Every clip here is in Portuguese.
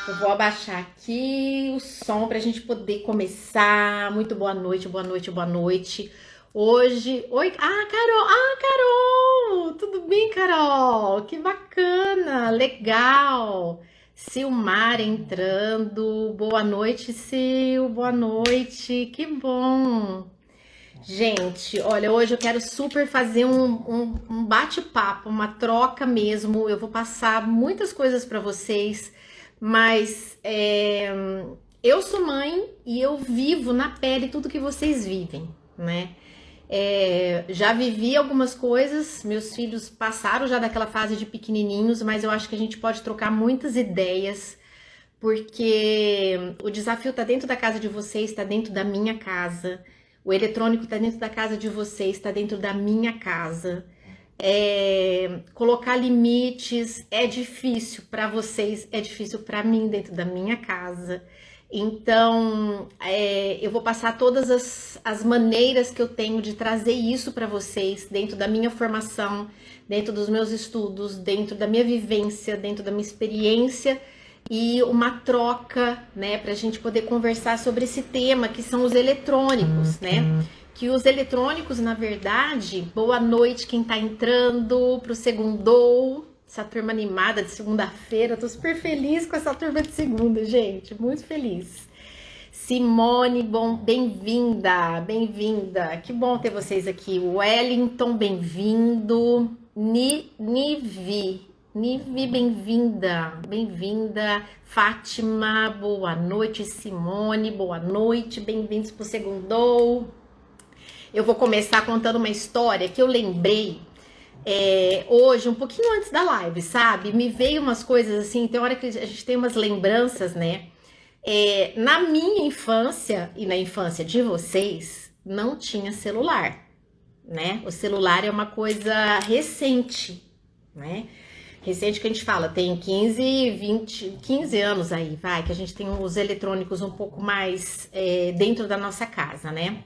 Eu vou abaixar aqui o som para a gente poder começar. Muito boa noite, boa noite, boa noite. Hoje. Oi. Carol! Carol! Tudo bem, Carol? Que bacana! Legal! Silmar entrando. Boa noite, Sil. Boa noite. Que bom! Gente, olha, hoje eu quero super fazer um bate-papo, uma troca mesmo. Eu vou passar muitas coisas para vocês, mas eu sou mãe e eu vivo na pele tudo que vocês vivem, né? Já vivi algumas coisas, meus filhos passaram já daquela fase de pequenininhos, mas eu acho que a gente pode trocar muitas ideias, porque o desafio está dentro da casa de vocês, está dentro da minha casa. O eletrônico está dentro da casa de vocês, está dentro da minha casa. Colocar limites é difícil para vocês, é difícil para mim dentro da minha casa. Então, eu vou passar todas as maneiras que eu tenho de trazer isso para vocês dentro da minha formação, dentro dos meus estudos, dentro da minha vivência, dentro da minha experiência, e uma troca, né, para a gente poder conversar sobre esse tema que são os eletrônicos, né? Que os eletrônicos, na verdade, boa noite quem tá entrando pro Segundou, essa turma animada de segunda-feira, tô super feliz com essa turma de segunda, gente, muito feliz. Simone, bem-vinda, bem-vinda, que bom ter vocês aqui. Wellington, bem-vindo. Nivi, bem-vinda, bem-vinda. Fátima, boa noite. Simone, boa noite, bem-vindos pro Segundou. Eu vou começar contando uma história que eu lembrei hoje, um pouquinho antes da live, sabe? Me veio umas coisas assim, tem hora que a gente tem umas lembranças, né? Na minha infância e na infância de vocês, não tinha celular, né? O celular é uma coisa recente, né? Recente que a gente fala, tem 15 anos aí, vai, que a gente tem os eletrônicos um pouco mais dentro da nossa casa, né?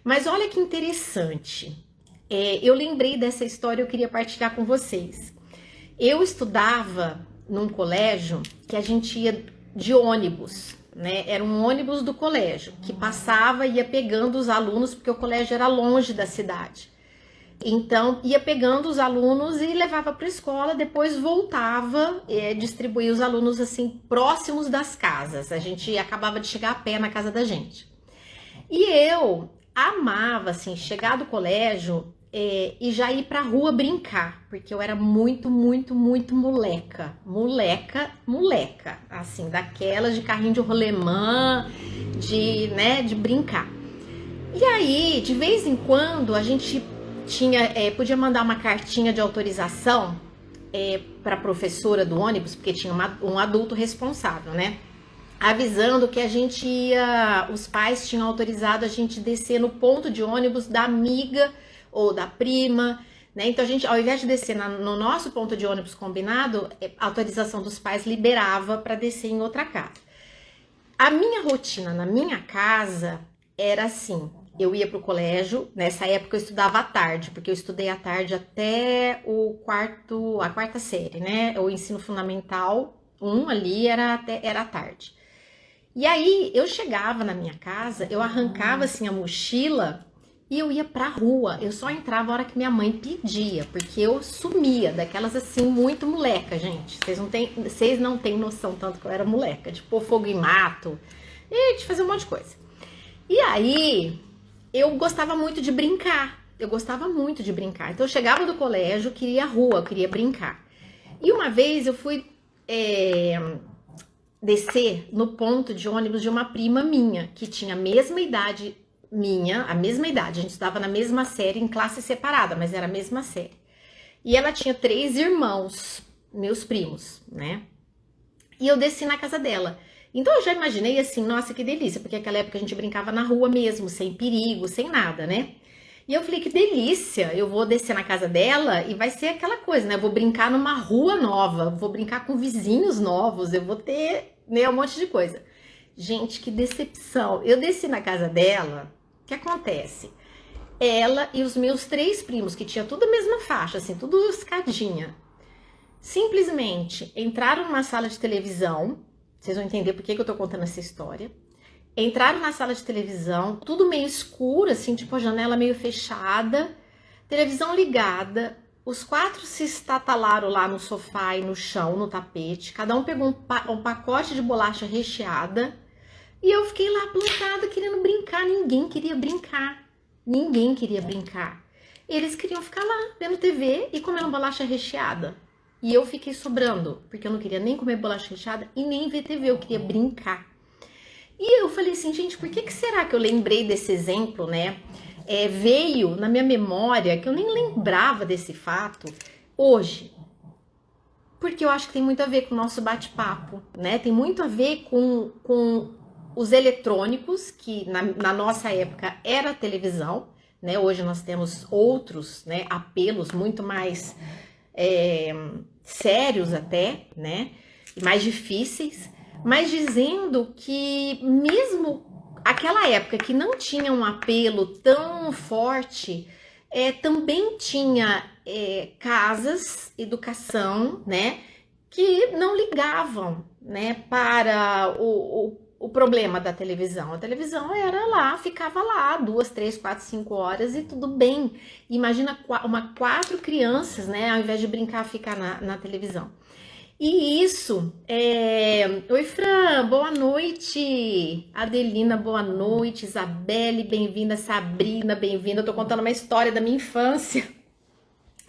Mas olha que interessante, eu lembrei dessa história, eu queria partilhar com vocês. Eu estudava num colégio que a gente ia de ônibus, né? Era um ônibus do colégio que passava e ia pegando os alunos, porque o colégio era longe da cidade. Então, ia pegando os alunos e levava para a escola, depois voltava, distribuía os alunos assim, próximos das casas. A gente acabava de chegar a pé na casa da gente. E eu amava, assim, chegar do colégio e já ir pra rua brincar, porque eu era muito, muito, muito moleca, assim, daquelas de carrinho de rolemã, de brincar. E aí, de vez em quando, a gente podia mandar uma cartinha de autorização pra professora do ônibus, porque tinha um adulto responsável, né? Avisando que a gente os pais tinham autorizado a gente descer no ponto de ônibus da amiga ou da prima, né? Então a gente, ao invés de descer no nosso ponto de ônibus combinado, a autorização dos pais liberava para descer em outra casa. A minha rotina na minha casa era assim, eu ia pro colégio, nessa época eu estudava à tarde, porque eu estudei à tarde até a quarta série, né? O ensino fundamental 1 ali era à tarde. E aí eu chegava na minha casa, eu arrancava assim a mochila e eu ia pra rua. Eu só entrava a hora que minha mãe pedia, porque eu sumia, daquelas assim muito moleca, gente. Vocês não têm noção tanto que eu era moleca, de pôr fogo em mato e de fazer um monte de coisa. E aí eu gostava muito de brincar. Então eu chegava do colégio, queria a rua, eu queria brincar. E uma vez eu fui descer no ponto de ônibus de uma prima minha, que tinha a mesma idade minha, a gente estudava na mesma série, em classe separada, mas era a mesma série. E ela tinha 3 irmãos, meus primos, né? E eu desci na casa dela. Então eu já imaginei assim, nossa, que delícia, porque naquela época a gente brincava na rua mesmo, sem perigo, sem nada, né? E eu falei, que delícia, eu vou descer na casa dela e vai ser aquela coisa, né? Eu vou brincar numa rua nova, vou brincar com vizinhos novos, eu vou ter, né, um monte de coisa. Gente, que decepção. Eu desci na casa dela, o que acontece? Ela e os meus 3 primos, que tinha tudo a mesma faixa, assim, tudo escadinha, simplesmente entraram numa sala de televisão Vocês vão entender por que eu tô contando essa história. Entraram na sala de televisão, tudo meio escuro, assim, tipo a janela meio fechada, televisão ligada. Os 4 se estatalaram lá no sofá e no chão, no tapete. Cada um pegou um pacote de bolacha recheada. E eu fiquei lá plantada querendo brincar. Ninguém queria brincar. Ninguém queria brincar. Eles queriam ficar lá, vendo TV e comendo bolacha recheada. E eu fiquei sobrando, porque eu não queria nem comer bolacha recheada e nem ver TV, eu queria brincar. E eu falei assim, gente, por que será que eu lembrei desse exemplo, né? Veio na minha memória, que eu nem lembrava desse fato, hoje. Porque eu acho que tem muito a ver com o nosso bate-papo, né? Tem muito a ver com os eletrônicos, que na nossa época era a televisão, né? Hoje nós temos outros, né, apelos muito mais sérios até, né? E mais difíceis, mas dizendo que mesmo aquela época que não tinha um apelo tão forte, também tinha casas, educação, né, que não ligavam, né, para o problema da televisão. A televisão era lá, ficava lá 2, 3, 4, 5 horas e tudo bem. Imagina 4 crianças, né, ao invés de brincar, ficar na televisão. E isso, oi Fran, boa noite, Adelina, boa noite, Isabelle, bem-vinda, Sabrina, bem-vinda, eu tô contando uma história da minha infância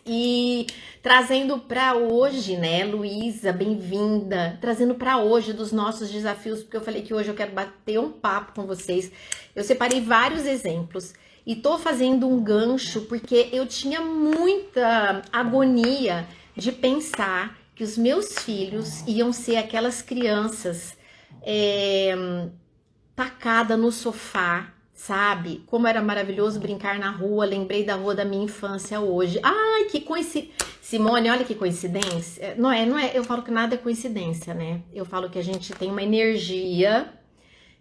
e trazendo para hoje, né, Luísa, bem-vinda, trazendo para hoje dos nossos desafios, porque eu falei que hoje eu quero bater um papo com vocês. Eu separei vários exemplos e tô fazendo um gancho porque eu tinha muita agonia de pensar que os meus filhos iam ser aquelas crianças tacada no sofá, sabe? Como era maravilhoso brincar na rua, lembrei da rua da minha infância hoje. Ai, que coincidência! Simone, olha que coincidência. Não é, eu falo que nada é coincidência, né? Eu falo que a gente tem uma energia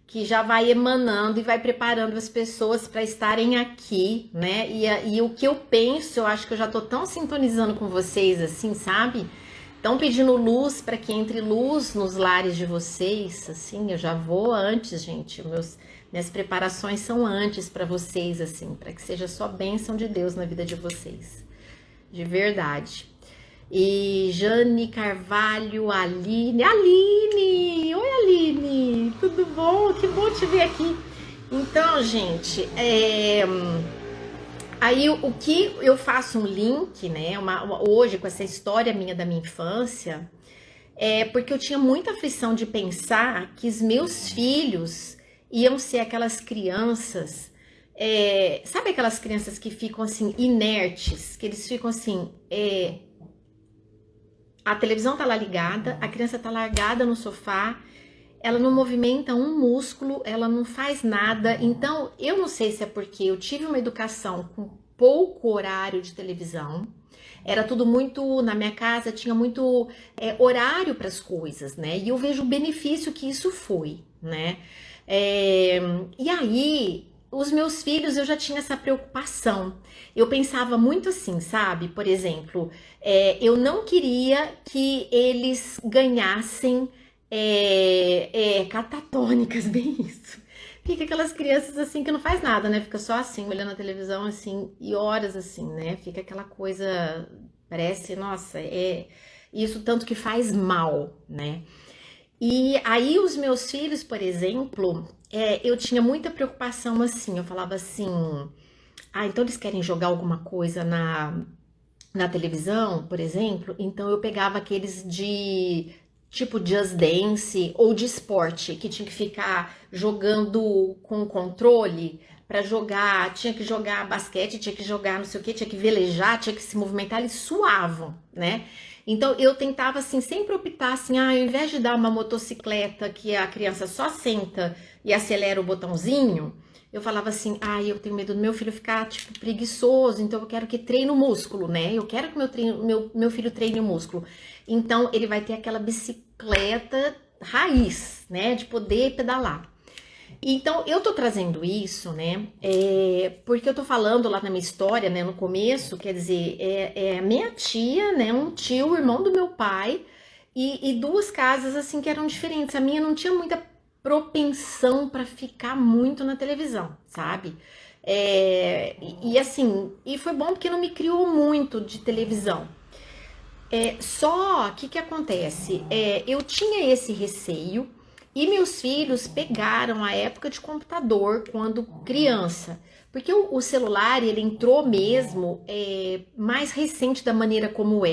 que já vai emanando e vai preparando as pessoas para estarem aqui, né? E o que eu penso, eu acho que eu já tô tão sintonizando com vocês assim, sabe? Estão pedindo luz para que entre luz nos lares de vocês, assim, eu já vou antes, gente, minhas preparações são antes para vocês, assim, para que seja só bênção de Deus na vida de vocês, de verdade. E Jane Carvalho, Aline, oi Aline, tudo bom? Que bom te ver aqui. Então, gente, aí o que eu faço um link, né, hoje com essa história minha da minha infância, porque eu tinha muita aflição de pensar que os meus filhos iam ser aquelas crianças, sabe aquelas crianças que ficam assim inertes, que eles ficam assim, a televisão tá lá ligada, a criança tá largada no sofá, ela não movimenta um músculo, ela não faz nada. Então, eu não sei se é porque eu tive uma educação com pouco horário de televisão, era tudo muito, na minha casa tinha muito horário para as coisas, né? E eu vejo o benefício que isso foi, né? E aí, os meus filhos, eu já tinha essa preocupação. Eu pensava muito assim, sabe? Por exemplo, eu não queria que eles ganhassem catatônicas, bem isso. Fica aquelas crianças assim que não faz nada, né? Fica só assim, olhando a televisão assim, e horas assim, né? Fica aquela coisa, parece, nossa, isso tanto que faz mal, né? E aí os meus filhos, por exemplo, eu tinha muita preocupação assim, eu falava assim, então eles querem jogar alguma coisa na televisão, por exemplo, então eu pegava aqueles de tipo Just Dance ou de esporte, que tinha que ficar jogando com controle para jogar, tinha que jogar basquete, tinha que jogar não sei o que, tinha que velejar, tinha que se movimentar, eles suavam, né? Então eu tentava assim, sempre optar assim, ao invés de dar uma motocicleta que a criança só senta e acelera o botãozinho, eu falava assim, eu tenho medo do meu filho ficar, tipo, preguiçoso, então eu quero que treine o músculo, né? Eu quero que meu filho treine o músculo. Então, ele vai ter aquela bicicleta raiz, né? De poder pedalar. Então, eu tô trazendo isso, né? Porque eu tô falando lá na minha história, né? No começo, quer dizer, minha tia, né? Um tio, irmão do meu pai, E duas casas assim que eram diferentes. A minha não tinha muita propensão para ficar muito na televisão, sabe? Assim, e foi bom porque não me criou muito de televisão. Só que acontece? Eu tinha esse receio e meus filhos pegaram a época de computador quando criança. Porque o celular, ele entrou mesmo mais recente da maneira como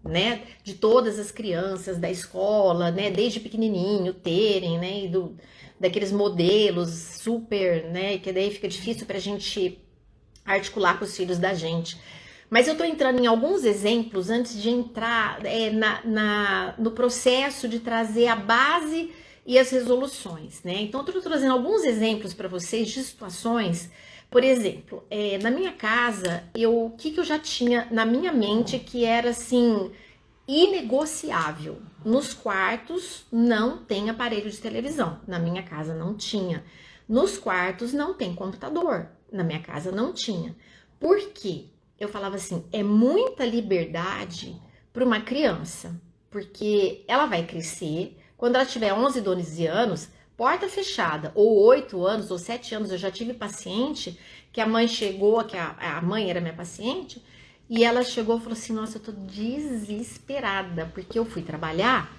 né? De todas as crianças da escola, né? Desde pequenininho terem, né? Daqueles modelos super, né? Que daí fica difícil pra gente articular com os filhos da gente. Mas eu tô entrando em alguns exemplos antes de entrar no processo de trazer a base e as resoluções, né? Então, eu tô trazendo alguns exemplos para vocês de situações. Por exemplo, na minha casa, o que eu já tinha na minha mente que era assim, inegociável. Nos quartos não tem aparelho de televisão. Na minha casa não tinha. Nos quartos não tem computador. Na minha casa não tinha. Por quê? Eu falava assim, é muita liberdade para uma criança, porque ela vai crescer, quando ela tiver 11, 12 anos, porta fechada, ou 8 anos, ou 7 anos, eu já tive paciente, que a mãe chegou, que a mãe era minha paciente, e ela chegou e falou assim, nossa, eu tô desesperada, porque eu fui trabalhar,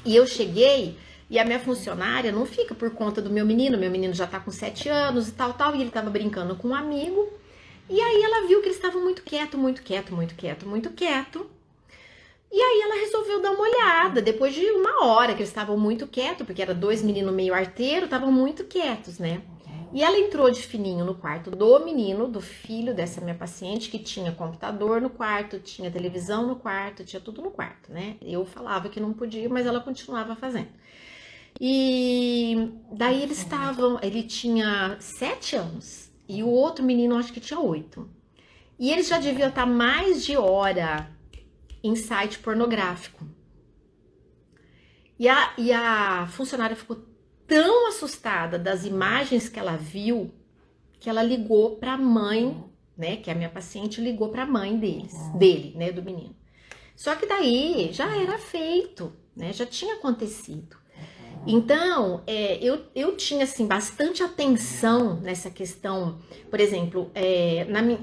e eu cheguei, e a minha funcionária não fica por conta do meu menino já tá com 7 anos e tal, e ele tava brincando com um amigo, e aí ela viu que eles estavam muito quieto. E aí ela resolveu dar uma olhada, depois de uma hora que eles estavam muito quietos, porque eram 2 meninos meio arteiro, estavam muito quietos, né? E ela entrou de fininho no quarto do menino, do filho dessa minha paciente, que tinha computador no quarto, tinha televisão no quarto, tinha tudo no quarto, né? Eu falava que não podia, mas ela continuava fazendo. E daí ele tinha 7 anos. E o outro menino, acho que tinha 8. E eles já deviam estar mais de hora em site pornográfico. E a funcionária ficou tão assustada das imagens que ela viu, que ela ligou para a mãe, né? Que a minha paciente ligou para a mãe dele, né? Do menino. Só que daí já era feito, né? Já tinha acontecido. Então, eu tinha, assim, bastante atenção nessa questão. Por exemplo,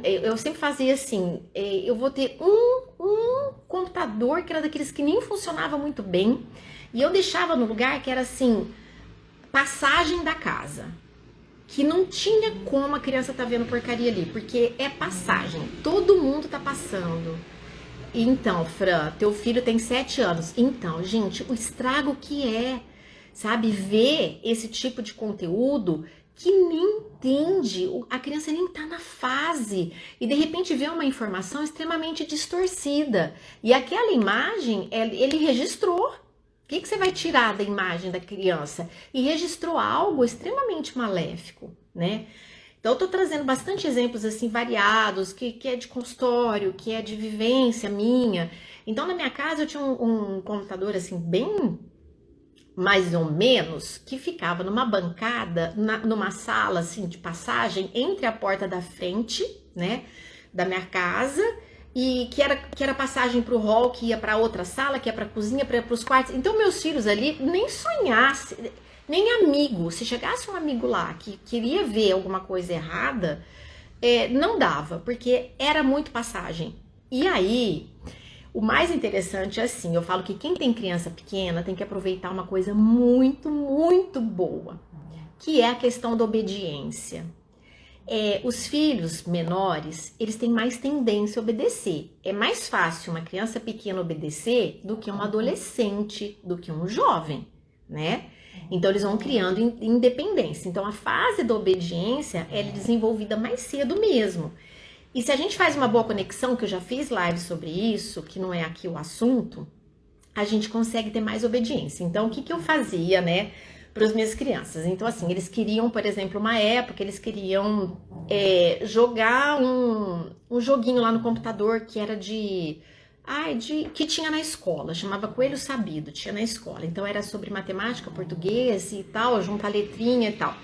eu sempre fazia assim, eu vou ter um computador que era daqueles que nem funcionava muito bem, e eu deixava no lugar que era, assim, passagem da casa. Que não tinha como a criança tá vendo porcaria ali, porque é passagem, todo mundo tá passando. Então, Fran, teu filho tem 7 anos. Então, gente, o estrago que sabe, ver esse tipo de conteúdo que nem entende, a criança nem tá na fase, e de repente vê uma informação extremamente distorcida, e aquela imagem, ele registrou. O que você vai tirar da imagem da criança? E registrou algo extremamente maléfico, né? Então, eu tô trazendo bastante exemplos, assim, variados, que é de consultório, que é de vivência minha. Então, na minha casa, eu tinha um computador, assim, bem mais ou menos, que ficava numa bancada, numa sala, assim, de passagem, entre a porta da frente, né, da minha casa, e que era passagem para o hall, que ia para outra sala, que ia para a cozinha, para os quartos. Então, meus filhos ali nem sonhassem, nem amigo, se chegasse um amigo lá que queria ver alguma coisa errada, não dava, porque era muito passagem. E aí, o mais interessante é assim, eu falo que quem tem criança pequena tem que aproveitar uma coisa muito, muito boa, que é a questão da obediência. Os filhos menores, eles têm mais tendência a obedecer. É mais fácil uma criança pequena obedecer do que um adolescente, do que um jovem, né? Então, eles vão criando independência. Então, a fase da obediência é desenvolvida mais cedo mesmo. E se a gente faz uma boa conexão, que eu já fiz live sobre isso, que não é aqui o assunto, a gente consegue ter mais obediência. Então, o que eu fazia, né, para as minhas crianças? Então, assim, eles queriam, por exemplo, uma época, eles queriam jogar um joguinho lá no computador que era que tinha na escola, chamava Coelho Sabido, tinha na escola. Então, era sobre matemática, português e tal, juntar letrinha e tal.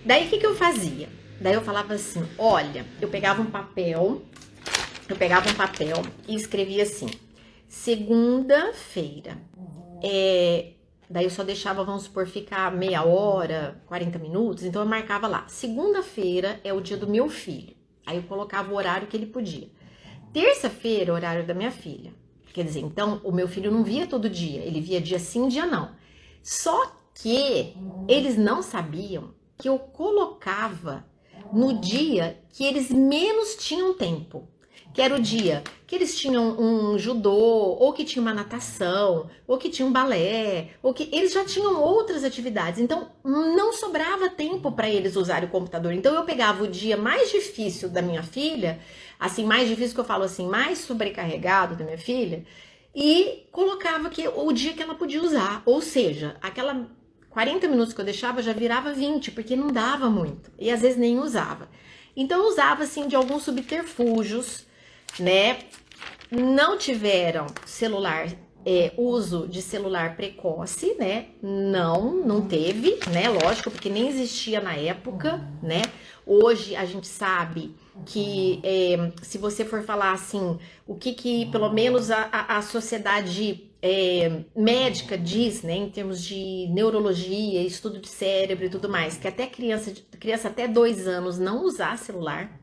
Daí, o que eu fazia? Daí eu falava assim, olha, eu pegava um papel e escrevia assim, segunda-feira, Daí eu só deixava, vamos supor, ficar meia hora, 40 minutos, então eu marcava lá. Segunda-feira é o dia do meu filho. Aí eu colocava o horário que ele podia. Terça-feira, horário da minha filha. Quer dizer, então, o meu filho não via todo dia, ele via dia sim, dia não. Só que eles não sabiam que eu colocava no dia que eles menos tinham tempo. Que era o dia que eles tinham um judô, ou que tinha uma natação, ou que tinha um balé, ou que eles já tinham outras atividades. Então, não sobrava tempo para eles usarem o computador. Então, eu pegava o dia mais difícil da minha filha, assim, mais difícil que eu falo assim, mais sobrecarregado da minha filha, e colocava que o dia que ela podia usar. Ou seja, aquela 40 minutos que eu deixava já virava 20, porque não dava muito. E às vezes nem usava. Então, eu usava, assim, de alguns subterfúgios, né? Não tiveram uso de celular precoce, né? Não teve, né? Lógico, porque nem existia na época, né? Hoje a gente sabe que se você for falar assim, o que pelo menos a sociedade médica diz, né? Em termos de neurologia, estudo de cérebro e tudo mais, que até criança até 2 anos não usar celular,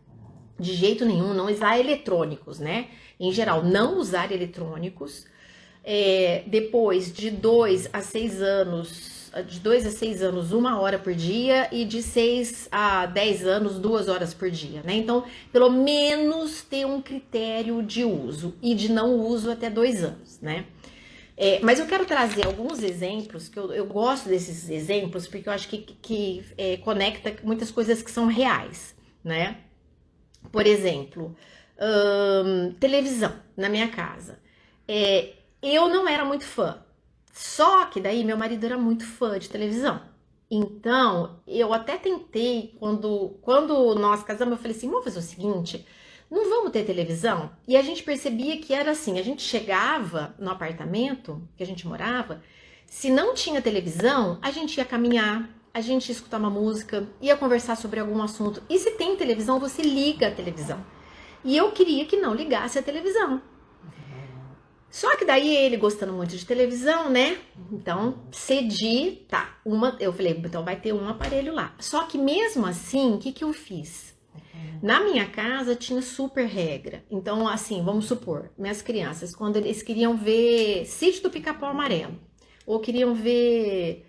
de jeito nenhum, não usar eletrônicos, né? Em geral, não usar eletrônicos. Depois de 2 a 6 anos, 1 hora por dia, e de 6 a 10 anos, 2 horas por dia, né? Então, pelo menos ter um critério de uso e de não uso até 2 anos, né? Mas eu quero trazer alguns exemplos, que eu gosto desses exemplos, porque eu acho que conecta muitas coisas que são reais, né? Por exemplo, televisão na minha casa. Eu não era muito fã. Só que daí meu marido era muito fã de televisão. Então, eu até tentei, quando nós casamos, eu falei assim, vamos fazer o seguinte, não vamos ter televisão? E a gente percebia que era assim, a gente chegava no apartamento que a gente morava, se não tinha televisão, a gente ia caminhar, a gente ia escutar uma música, ia conversar sobre algum assunto. E se tem televisão, você liga a televisão. E eu queria que não ligasse a televisão. Só que daí ele gostando muito de televisão, né? Então cedi, tá. Eu falei, então vai ter um aparelho lá. Só que mesmo assim, o que eu fiz? Na minha casa tinha super regra. Então, assim, vamos supor, minhas crianças, quando eles queriam ver Sítio do Pica-Pau Amarelo, ou queriam ver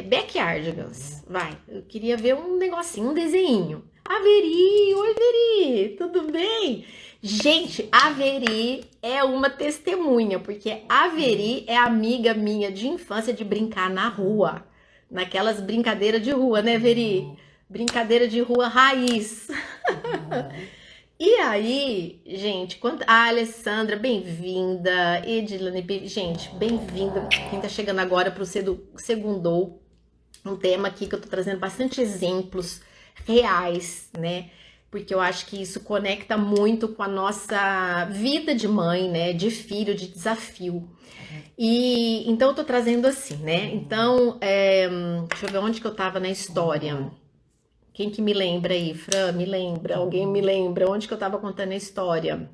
Backyardigans, eu queria ver um negocinho, um desenho. Averi, oi Veri, tudo bem? Gente, a Veri é uma testemunha, porque a Veri é amiga minha de infância de brincar na rua, naquelas brincadeiras de rua, né, Veri? Brincadeira de rua raiz. E aí, gente, Alessandra, bem-vinda. Edilane, gente, bem-vinda. Quem tá chegando agora pro Segundou, um tema aqui que eu tô trazendo bastante exemplos reais, né? Porque eu acho que isso conecta muito com a nossa vida de mãe, né? De filho, de desafio. E então eu tô trazendo assim, né? Então, deixa eu ver onde que eu tava na história. Quem que me lembra aí? Fran, me lembra? Alguém me lembra? Onde que eu tava contando a história?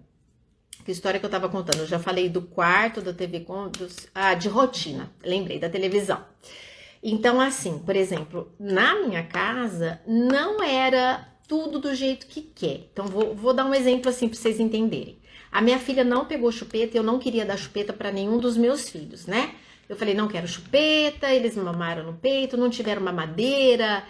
Que história que eu tava contando? Eu já falei do quarto, da TV, de rotina. Lembrei, da televisão. Então, assim, por exemplo, na minha casa, não era tudo do jeito que quer. Então, vou dar um exemplo assim para vocês entenderem. A minha filha não pegou chupeta, eu não queria dar chupeta para nenhum dos meus filhos, né? Eu falei, não quero chupeta, eles mamaram no peito, não tiveram mamadeira.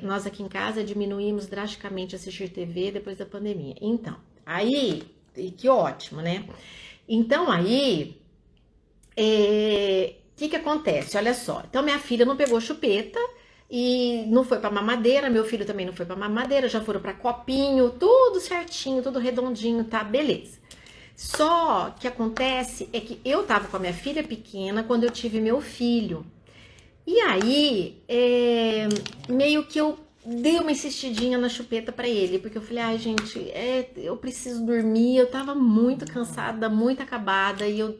Nós aqui em casa diminuímos drasticamente assistir TV depois da pandemia. Então, aí, que ótimo, né? Então, aí, o que acontece? Olha só, então minha filha não pegou chupeta e não foi pra mamadeira, meu filho também não foi pra mamadeira, já foram pra copinho, tudo certinho, tudo redondinho, tá? Beleza. Só que acontece é que eu tava com a minha filha pequena quando eu tive meu filho. E aí, meio que eu dei uma insistidinha na chupeta pra ele, porque eu falei, ai gente, eu preciso dormir, eu tava muito cansada, muito acabada, e eu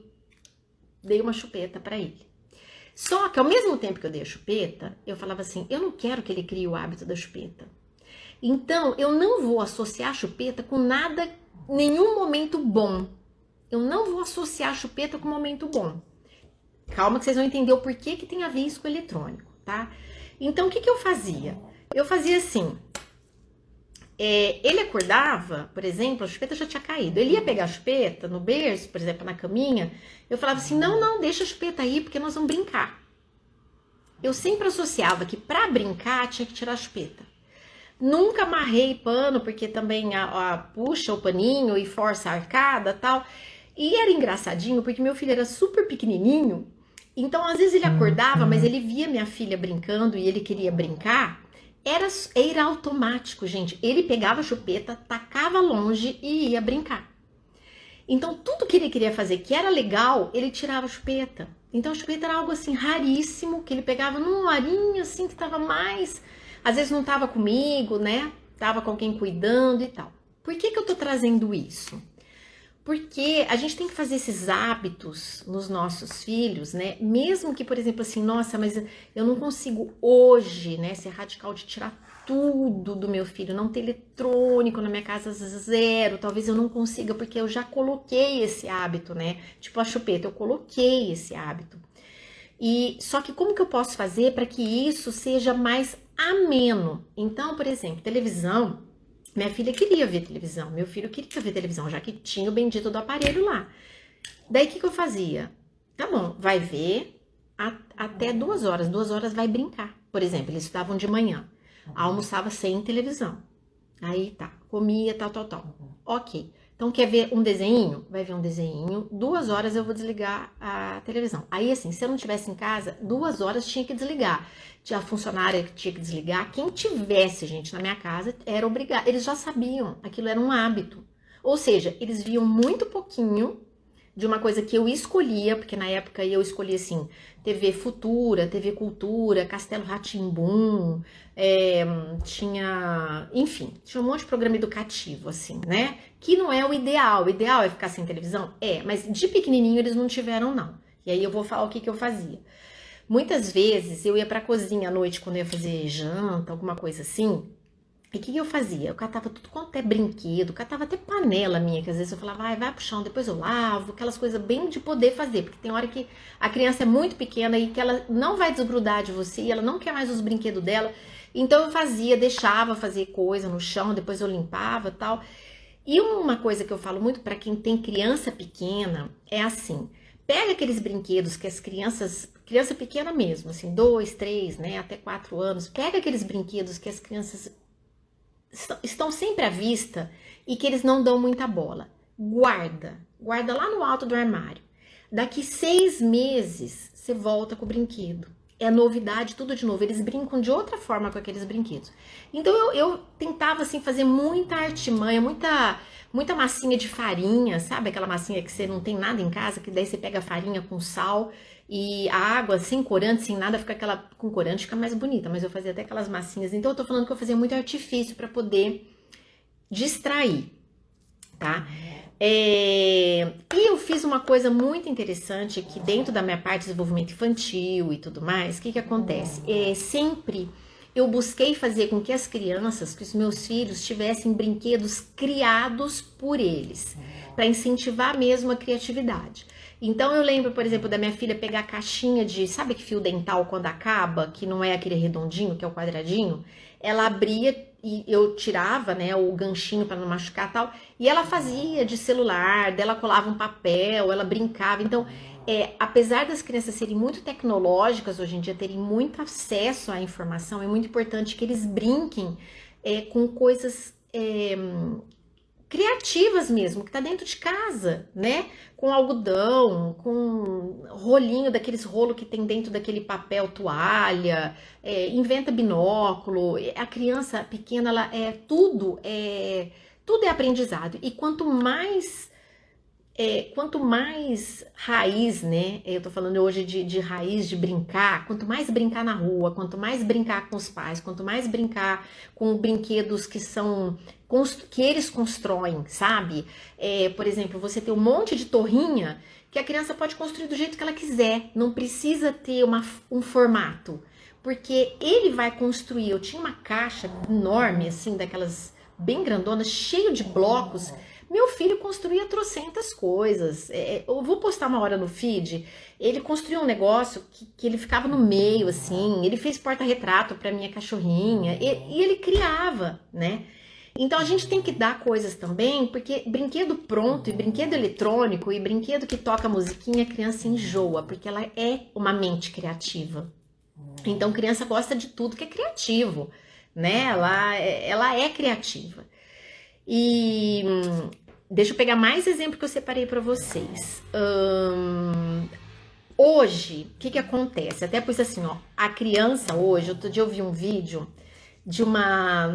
dei uma chupeta pra ele. Só que ao mesmo tempo que eu dei a chupeta, eu falava assim, eu não quero que ele crie o hábito da chupeta. Então, eu não vou associar a chupeta com nada, nenhum momento bom. Eu não vou associar a chupeta com um momento bom. Calma que vocês vão entender o porquê que tem a ver isso com o eletrônico, tá? Então, o que eu fazia? Eu fazia assim, ele acordava, por exemplo, a chupeta já tinha caído. Ele ia pegar a chupeta no berço, por exemplo, na caminha. Eu falava assim, não, deixa a chupeta aí, porque nós vamos brincar. Eu sempre associava que para brincar tinha que tirar a chupeta. Nunca amarrei pano, porque também puxa o paninho e força a arcada e tal. E era engraçadinho, porque meu filho era super pequenininho. Então, às vezes ele acordava, mas ele via minha filha brincando e ele queria brincar. Era automático, gente. Ele pegava a chupeta, tacava longe e ia brincar. Então, tudo que ele queria fazer que era legal, ele tirava a chupeta. Então, a chupeta era algo assim raríssimo, que ele pegava num horinho assim que tava mais... Às vezes não tava comigo, né? Tava com alguém cuidando e tal. Por que eu tô trazendo isso? Porque a gente tem que fazer esses hábitos nos nossos filhos, né? Mesmo que, por exemplo, assim, nossa, mas eu não consigo hoje, né, ser radical de tirar tudo do meu filho, não ter eletrônico na minha casa, zero. Talvez eu não consiga, porque eu já coloquei esse hábito, né? Tipo a chupeta, eu coloquei esse hábito. E só que como que eu posso fazer para que isso seja mais ameno? Então, por exemplo, televisão. Minha filha queria ver televisão, meu filho queria ver televisão, já que tinha o bendito do aparelho lá. Daí o que eu fazia? Tá bom, vai ver até 2 horas, 2 horas vai brincar. Por exemplo, eles estudavam de manhã, almoçava sem televisão. Aí tá, comia, tal. Ok, então quer ver um desenho? Vai ver um desenho, 2 horas eu vou desligar a televisão. Aí assim, se eu não estivesse em casa, 2 horas tinha que desligar. A funcionária que tinha que desligar, quem tivesse, gente, na minha casa, era obrigado. Eles já sabiam, aquilo era um hábito. Ou seja, eles viam muito pouquinho de uma coisa que eu escolhia, porque na época eu escolhia assim, TV Futura, TV Cultura, Castelo Rá-Tim-Bum, enfim, tinha um monte de programa educativo, assim, né? Que não é o ideal. O ideal é ficar sem televisão? mas de pequenininho eles não tiveram, não. E aí eu vou falar o que eu fazia. Muitas vezes eu ia pra cozinha à noite quando eu ia fazer janta, alguma coisa assim. E o que eu fazia? Eu catava tudo quanto é brinquedo, catava até panela minha, que às vezes eu falava, vai pro chão, depois eu lavo, aquelas coisas bem de poder fazer, porque tem hora que a criança é muito pequena e que ela não vai desgrudar de você, e ela não quer mais os brinquedos dela. Então eu fazia, deixava fazer coisa no chão, depois eu limpava e tal. E uma coisa que eu falo muito pra quem tem criança pequena é assim, pega aqueles brinquedos que as criança pequena mesmo, assim, 2, 3, né, até 4 anos, pega aqueles brinquedos que as crianças estão sempre à vista e que eles não dão muita bola. Guarda lá no alto do armário. Daqui 6 meses, você volta com o brinquedo. É novidade, tudo de novo. Eles brincam de outra forma com aqueles brinquedos. Então eu tentava assim fazer muita artimanha, muita massinha de farinha, sabe? Aquela massinha que você não tem nada em casa, que daí você pega a farinha com sal e a água sem corante, sem nada, fica aquela com corante, fica mais bonita. Mas eu fazia até aquelas massinhas. Então eu tô falando que eu fazia muito artifício para poder distrair, tá? E eu fiz uma coisa muito interessante que dentro da minha parte de desenvolvimento infantil e tudo mais, o que acontece? Sempre eu busquei fazer com que as crianças, que os meus filhos tivessem brinquedos criados por eles, para incentivar mesmo a criatividade. Então eu lembro, por exemplo, da minha filha pegar a caixinha de, sabe que fio dental quando acaba, que não é aquele redondinho, que é o quadradinho? Ela abria e eu tirava, né, o ganchinho para não machucar e tal, e ela fazia de celular, dela colava um papel, ela brincava. Então, apesar das crianças serem muito tecnológicas hoje em dia, terem muito acesso à informação, é muito importante que eles brinquem com coisas criativas mesmo, que tá dentro de casa, né? Com algodão, com rolinho, daqueles rolos que tem dentro daquele papel toalha, inventa binóculo. A criança pequena, ela tudo é aprendizado. E quanto mais raiz, né? Eu tô falando hoje de raiz, de brincar. Quanto mais brincar na rua, quanto mais brincar com os pais, quanto mais brincar com brinquedos que eles constroem, sabe? Por exemplo, você tem um monte de torrinha que a criança pode construir do jeito que ela quiser. Não precisa ter um formato, porque ele vai construir. Eu tinha uma caixa enorme, assim, daquelas bem grandonas, cheio de blocos, Meu filho construía trocentas coisas. Eu vou postar uma hora no feed. Ele construiu um negócio que ele ficava no meio, assim. Ele fez porta-retrato para minha cachorrinha. E ele criava, né? Então a gente tem que dar coisas também, porque brinquedo pronto e brinquedo eletrônico e brinquedo que toca musiquinha, a criança enjoa, porque ela é uma mente criativa. Então criança gosta de tudo que é criativo, né? Ela é criativa. E deixa eu pegar mais exemplo que eu separei para vocês. Hoje, o que acontece? Até pus assim, ó, a criança hoje, outro dia eu vi um vídeo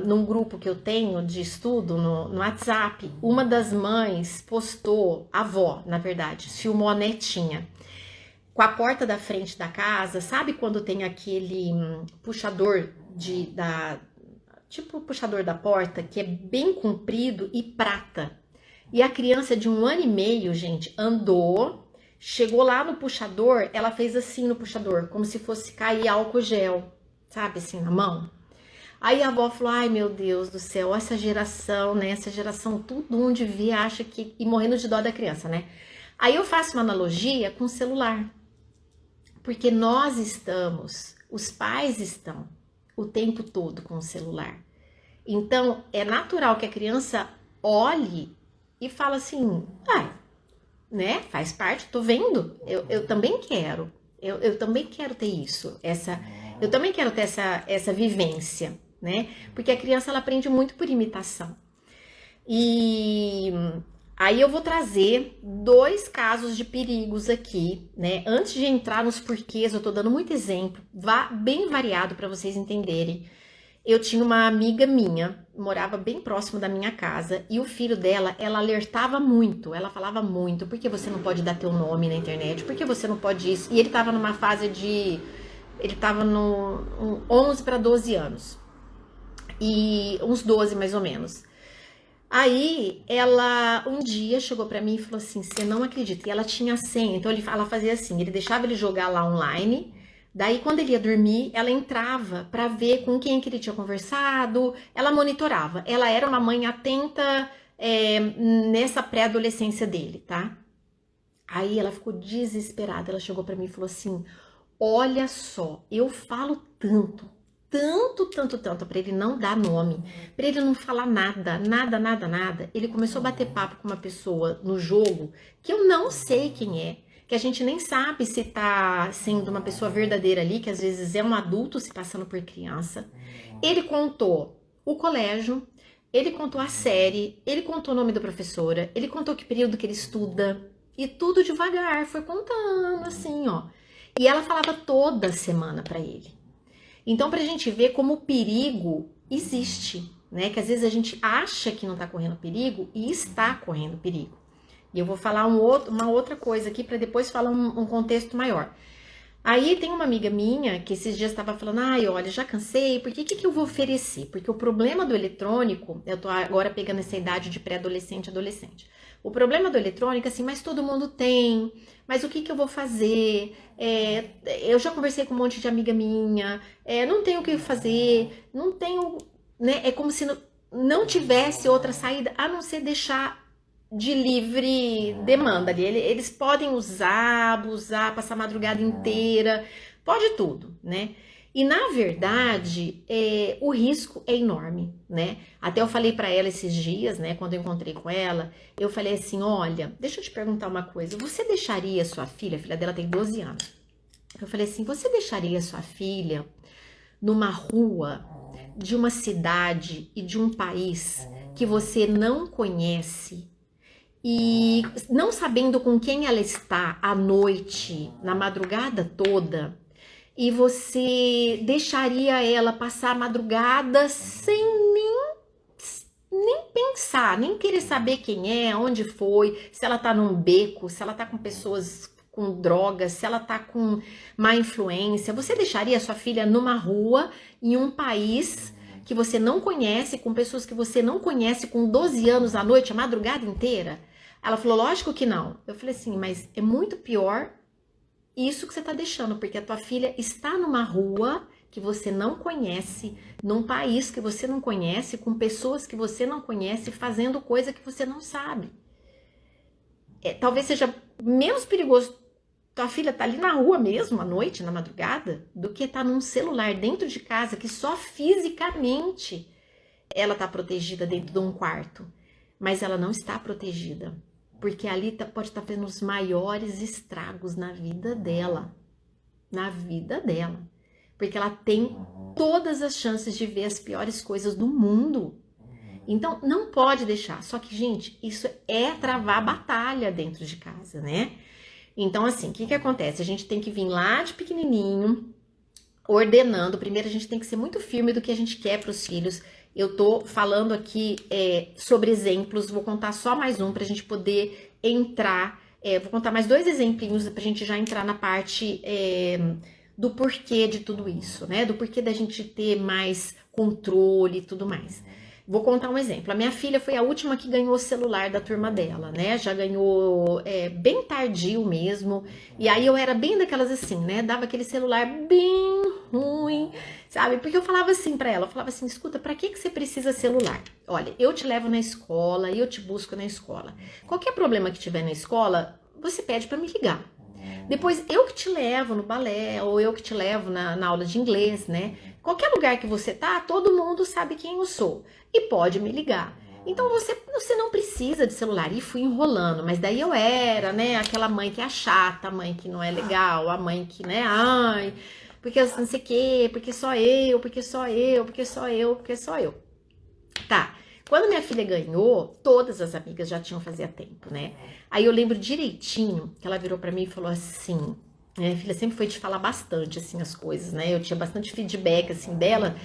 num grupo que eu tenho de estudo no WhatsApp, uma das mães postou, a avó, na verdade, filmou a netinha com a porta da frente da casa, sabe quando tem aquele puxador tipo o puxador da porta, que é bem comprido e prata. E a criança de 1 ano e meio, gente, andou, chegou lá no puxador, ela fez assim no puxador, como se fosse cair álcool gel, sabe, assim, na mão. Aí a avó falou, ai meu Deus do céu, essa geração, né, essa geração, tudo onde vê acha que... E morrendo de dó da criança, né? Aí eu faço uma analogia com o celular. Porque nós estamos, os pais estão o tempo todo com o celular. Então, é natural que a criança olhe e fala assim, né, faz parte, tô vendo, eu também quero, eu também quero ter isso, eu também quero ter essa vivência, né, porque a criança, ela aprende muito por imitação. E aí eu vou trazer 2 casos de perigos aqui, né, antes de entrar nos porquês, eu tô dando muito exemplo, bem variado para vocês entenderem. Eu tinha uma amiga minha, morava bem próximo da minha casa, e o filho dela, ela alertava muito, ela falava muito, por que você não pode dar teu nome na internet, por que você não pode isso? E ele tava numa fase ele tava no 11 para 12 anos, e uns 12 mais ou menos. Aí, ela um dia chegou pra mim e falou assim, você não acredita, e ela tinha senha, então ela fazia assim, ele deixava ele jogar lá online. Daí, quando ele ia dormir, ela entrava para ver com quem que ele tinha conversado, ela monitorava. Ela era uma mãe atenta nessa pré-adolescência dele, tá? Aí ela ficou desesperada, ela chegou para mim e falou assim, olha só, eu falo tanto para ele não dar nome, para ele não falar nada. Ele começou a bater papo com uma pessoa no jogo que eu não sei quem é, que a gente nem sabe se tá sendo uma pessoa verdadeira ali, que às vezes é um adulto se passando por criança. Ele contou o colégio, ele contou a série, ele contou o nome da professora, ele contou que período que ele estuda, e tudo devagar, foi contando assim, ó. E ela falava toda semana pra ele. Então, pra gente ver como o perigo existe, né? Que às vezes a gente acha que não tá correndo perigo e está correndo perigo. E eu vou falar uma outra coisa aqui para depois falar um contexto maior. Aí tem uma amiga minha que esses dias estava falando, ai, olha, já cansei, por que eu vou oferecer? Porque o problema do eletrônico, eu tô agora pegando essa idade de pré-adolescente, adolescente. O problema do eletrônico, assim, mas todo mundo tem, mas o que eu vou fazer? Eu já conversei com um monte de amiga minha, não tenho o que fazer, não tenho, né? É como se não tivesse outra saída, a não ser deixar de livre demanda ali. Eles podem usar, abusar, passar a madrugada inteira, pode tudo, né? E na verdade, o risco é enorme, né? Até eu falei para ela esses dias, né? Quando eu encontrei com ela, eu falei assim, olha, deixa eu te perguntar uma coisa, você deixaria sua filha, a filha dela tem 12 anos, eu falei assim, você deixaria sua filha numa rua de uma cidade e de um país que você não conhece, e não sabendo com quem ela está à noite, na madrugada toda, e você deixaria ela passar a madrugada sem nem pensar, nem querer saber quem é, onde foi, se ela tá num beco, se ela tá com pessoas com drogas, se ela tá com má influência? Você deixaria sua filha numa rua, em um país que você não conhece, com pessoas que você não conhece, com 12 anos à noite, a madrugada inteira? Ela falou, lógico que não. Eu falei assim, mas é muito pior isso que você tá deixando, porque a tua filha está numa rua que você não conhece, num país que você não conhece, com pessoas que você não conhece, fazendo coisa que você não sabe. Talvez seja menos perigoso tua filha tá ali na rua mesmo, à noite, na madrugada, do que tá num celular dentro de casa, que só fisicamente ela tá protegida dentro de um quarto. Mas ela não está protegida, porque ali pode estar fazendo os maiores estragos na vida dela. Na vida dela. Porque ela tem todas as chances de ver as piores coisas do mundo. Então, não pode deixar. Só que, gente, isso é travar batalha dentro de casa, né? Então, assim, o que acontece? A gente tem que vir lá de pequenininho, ordenando. Primeiro, a gente tem que ser muito firme do que a gente quer para os filhos. Eu tô falando aqui sobre exemplos, vou contar só mais um para a gente poder entrar. Vou contar mais 2 exemplinhos para a gente já entrar na parte do porquê de tudo isso, né? Do porquê da gente ter mais controle e tudo mais. Vou contar um exemplo. A minha filha foi a última que ganhou o celular da turma dela, né? Já ganhou bem tardio mesmo. E aí eu era bem daquelas assim, né? Dava aquele celular bem ruim, sabe? Porque eu falava assim pra ela, eu falava assim, escuta, pra que você precisa celular? Olha, eu te levo na escola e eu te busco na escola. Qualquer problema que tiver na escola, você pede pra me ligar. Depois eu que te levo no balé, ou eu que te levo na aula de inglês, né? Qualquer lugar que você tá, todo mundo sabe quem eu sou e pode me ligar. Então você não precisa de celular. E fui enrolando, mas daí eu era, né, aquela mãe que é chata, a mãe que não é legal, a mãe que, né, ai, porque eu não sei o quê, porque só eu, porque só eu, porque só eu, porque só eu. Tá. Quando minha filha ganhou, todas as amigas já tinham fazia tempo, né? Aí eu lembro direitinho que ela virou pra mim e falou assim, minha filha sempre foi de falar bastante, assim, as coisas, né? Eu tinha bastante feedback, assim, dela,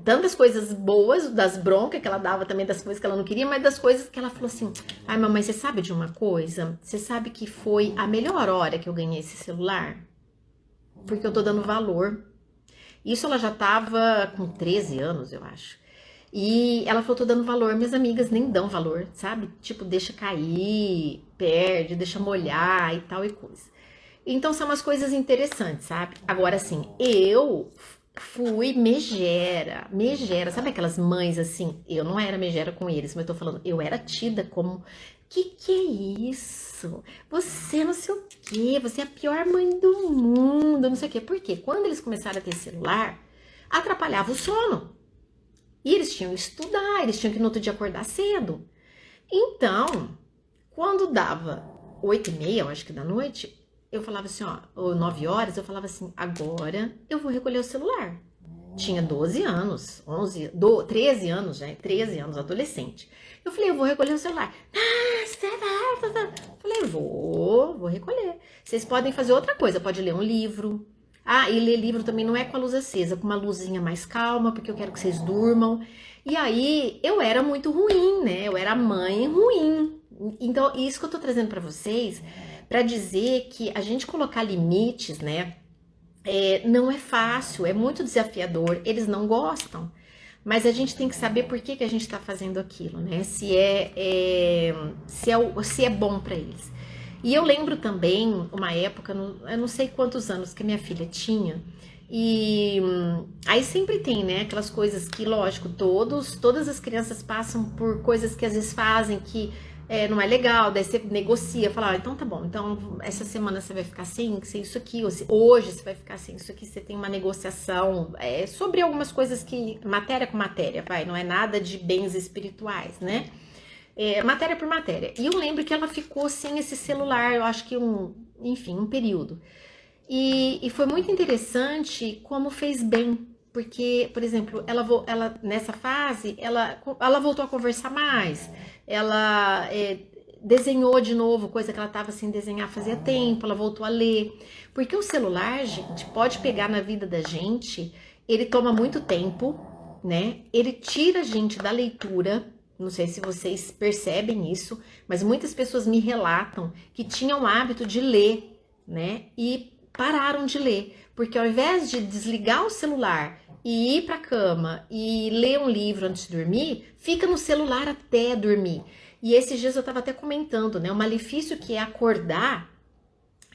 tantas coisas boas, das broncas que ela dava também, das coisas que ela não queria, mas das coisas que ela falou assim, ai, mamãe, você sabe de uma coisa? Você sabe que foi a melhor hora que eu ganhei esse celular? Porque eu tô dando valor. Isso ela já tava com 13 anos, eu acho. E ela falou, tô dando valor, minhas amigas nem dão valor, sabe? Tipo, deixa cair, perde, deixa molhar e tal e coisa. Então são umas coisas interessantes, sabe? Agora, assim, eu fui megera, sabe aquelas mães assim? Eu não era megera com eles, mas eu tô falando, eu era tida como, que é isso? Você não sei o quê, você é a pior mãe do mundo, não sei o quê. Por quê? Quando eles começaram a ter celular, atrapalhava o sono. E eles tinham que estudar, eles tinham que no outro dia acordar cedo. Então, quando dava 8h30, eu acho que da noite, eu falava assim, ó, ou 9 horas, eu falava assim, agora eu vou recolher o celular. Tinha 12 anos, 13 anos, né? 13 anos, adolescente. Eu falei, eu vou recolher o celular. Eu falei, vou recolher. Vocês podem fazer outra coisa, pode ler um livro. Ah, e ler livro também não é com a luz acesa, com uma luzinha mais calma, porque eu quero que vocês durmam. E aí, eu era muito ruim, né? Eu era mãe ruim. Então, isso que eu tô trazendo pra vocês, pra dizer que a gente colocar limites, né? Não é fácil, é muito desafiador, eles não gostam. Mas a gente tem que saber por que a gente tá fazendo aquilo, né? Se é bom pra eles. E eu lembro também uma época, eu não sei quantos anos que a minha filha tinha, e aí sempre tem, né, aquelas coisas que, lógico, todas as crianças passam por coisas que às vezes fazem que não é legal, daí você negocia, fala, então tá bom, então essa semana você vai ficar sem isso aqui, hoje você vai ficar sem isso aqui, você tem uma negociação sobre algumas coisas que, matéria com matéria, não é nada de bens espirituais, né? Matéria por matéria. E eu lembro que ela ficou sem esse celular, eu acho que um período. E foi muito interessante como fez bem, porque, por exemplo, ela nessa fase, ela voltou a conversar mais, ela desenhou de novo, coisa que ela estava sem desenhar fazia tempo, ela voltou a ler. Porque o celular, gente, pode pegar na vida da gente, ele toma muito tempo, né? Ele tira a gente da leitura. Não sei se vocês percebem isso, mas muitas pessoas me relatam que tinham o hábito de ler, né? E pararam de ler, porque ao invés de desligar o celular e ir para a cama e ler um livro antes de dormir, fica no celular até dormir. E esses dias eu estava até comentando, né? O malefício que é acordar,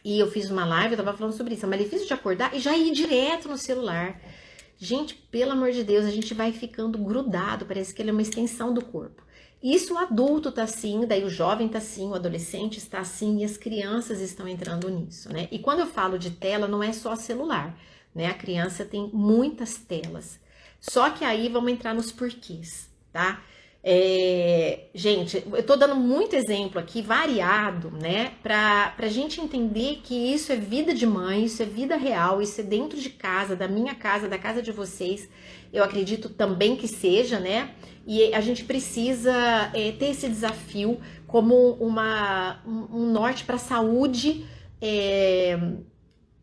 e eu fiz uma live, eu estava falando sobre isso, o malefício de acordar e já ir direto no celular. Gente, pelo amor de Deus, a gente vai ficando grudado, parece que ele é uma extensão do corpo. Isso o adulto tá assim, daí o jovem tá assim, o adolescente está assim e as crianças estão entrando nisso, né? E quando eu falo de tela, não é só celular, né? A criança tem muitas telas. Só que aí vamos entrar nos porquês, tá? Gente, eu tô dando muito exemplo aqui, variado, né? Pra gente entender que isso é vida de mãe, isso é vida real, isso é dentro de casa, da minha casa, da casa de vocês. Eu acredito também que seja, né? E a gente precisa ter esse desafio como um norte para a saúde,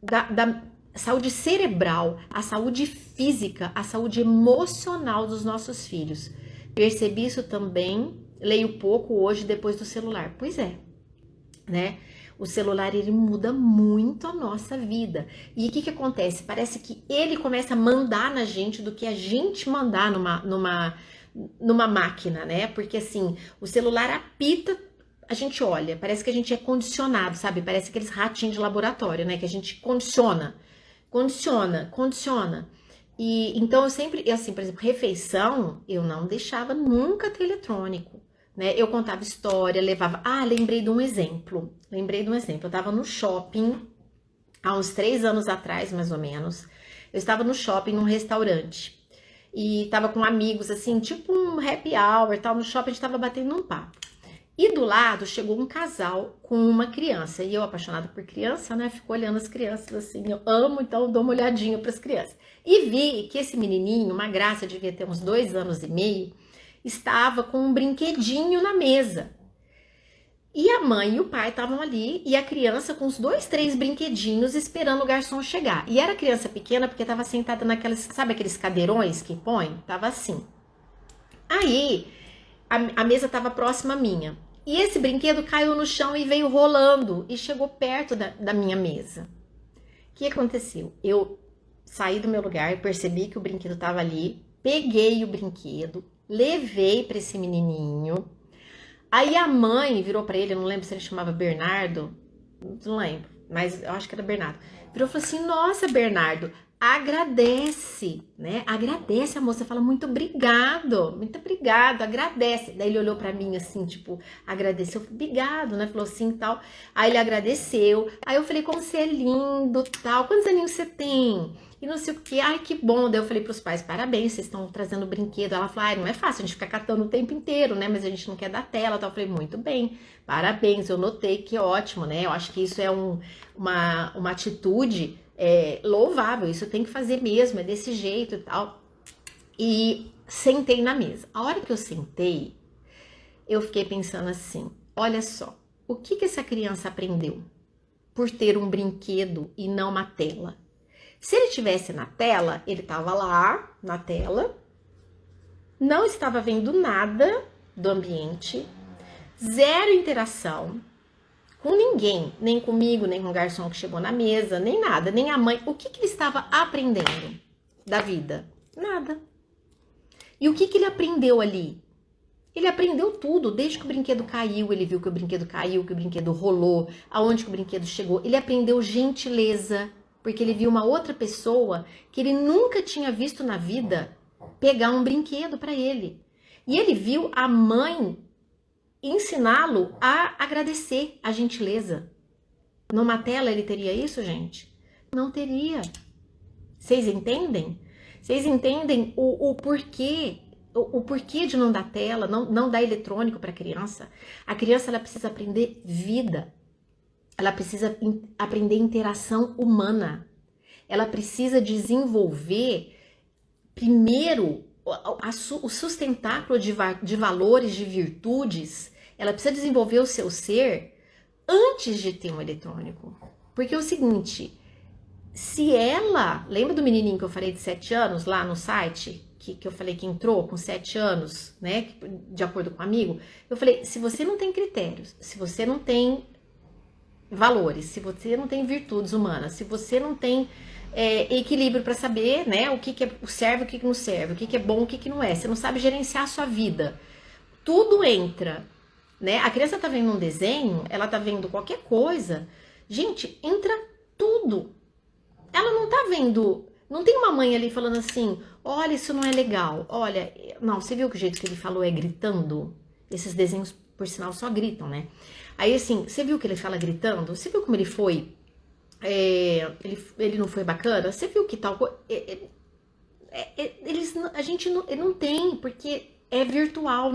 da saúde cerebral, a saúde física, a saúde emocional dos nossos filhos. Percebi isso também, leio pouco hoje depois do celular. Pois é, né? O celular, ele muda muito a nossa vida. E o que acontece? Parece que ele começa a mandar na gente do que a gente mandar numa máquina, né? Porque assim, o celular apita, a gente olha, parece que a gente é condicionado, sabe? Parece aqueles ratinhos de laboratório, né? Que a gente condiciona. E então eu sempre, assim, por exemplo, refeição, eu não deixava nunca ter eletrônico, né? Eu contava história, levava. Lembrei de um exemplo. Eu tava no shopping há uns 3 anos atrás, mais ou menos. Eu estava no shopping, num restaurante. E tava com amigos, assim, tipo um happy hour e tal. No shopping a gente tava batendo um papo. E do lado chegou um casal com uma criança. E eu, apaixonada por criança, né? Fico olhando as crianças assim. Eu amo, então dou uma olhadinha para as crianças. E vi que esse menininho, uma graça, devia ter uns 2 anos e meio, estava com um brinquedinho na mesa. E a mãe e o pai estavam ali e a criança com uns 2, 3 brinquedinhos esperando o garçom chegar. E era criança pequena porque estava sentada naqueles, sabe aqueles cadeirões que põe? Tava assim. Aí a mesa estava próxima à minha. E esse brinquedo caiu no chão e veio rolando e chegou perto da minha mesa. O que aconteceu? Eu saí do meu lugar, percebi que o brinquedo estava ali, peguei o brinquedo, levei para esse menininho. Aí a mãe virou para ele, eu não lembro se ele chamava Bernardo, não lembro, mas eu acho que era Bernardo. Virou e falou assim: nossa, Bernardo, agradece, né? Agradece, a moça fala: muito obrigado, agradece. Daí ele olhou para mim assim, tipo, agradeceu, obrigado, né? Falou assim, tal. Aí ele agradeceu. Aí eu falei: como você é lindo, tal. Quantos aninhos você tem? E não sei o que, ai que bom. Daí eu falei pros pais: parabéns, vocês estão trazendo brinquedo. Ela falou: não é fácil a gente ficar catando o tempo inteiro, né? Mas a gente não quer dar tela, tal. Eu falei: muito bem, parabéns. Eu notei, que ótimo, né? Eu acho que isso é uma atitude louvável, isso tem que fazer mesmo, é desse jeito e tal. E sentei na mesa. A hora que eu sentei, eu fiquei pensando assim: olha só, o que essa criança aprendeu por ter um brinquedo e não uma tela? Se ele tivesse na tela, ele estava lá na tela, não estava vendo nada do ambiente, zero interação com ninguém, nem comigo, nem com o garçom que chegou na mesa, nem nada, nem a mãe. O que ele estava aprendendo da vida? Nada. E o que ele aprendeu ali? Ele aprendeu tudo, desde que o brinquedo caiu, ele viu que o brinquedo caiu, que o brinquedo rolou, aonde que o brinquedo chegou. Ele aprendeu gentileza, porque ele viu uma outra pessoa que ele nunca tinha visto na vida pegar um brinquedo para ele. E ele viu a mãe ensiná-lo a agradecer a gentileza. Numa tela ele teria isso, gente? Não teria. Vocês entendem? Vocês entendem o porquê? O porquê de não dar tela, não dar eletrônico para a criança? A criança, ela precisa aprender vida. Ela precisa aprender interação humana. Ela precisa desenvolver, primeiro, o sustentáculo de valores, de virtudes. Ela precisa desenvolver o seu ser antes de ter um eletrônico. Porque é o seguinte, se ela... Lembra do menininho que eu falei de 7 anos lá no site? Que eu falei que entrou com 7 anos, né? De acordo com o amigo. Eu falei: se você não tem critérios, se você não tem valores, se você não tem virtudes humanas, se você não tem equilíbrio para saber, né, o que serve, o que não serve, o que é bom, o que não é, você não sabe gerenciar a sua vida, tudo entra, né? A criança tá vendo um desenho, ela tá vendo qualquer coisa, gente, entra tudo. Ela não tá vendo Não tem uma mãe ali falando assim, olha, isso não é legal. Olha, não, você viu que o jeito que ele falou é gritando? Esses desenhos, por sinal, só gritam, né? Aí, assim, você viu que ele fala gritando? Você viu como ele foi? Ele não foi bacana? Você viu que tal coisa? A gente não tem, porque é virtual,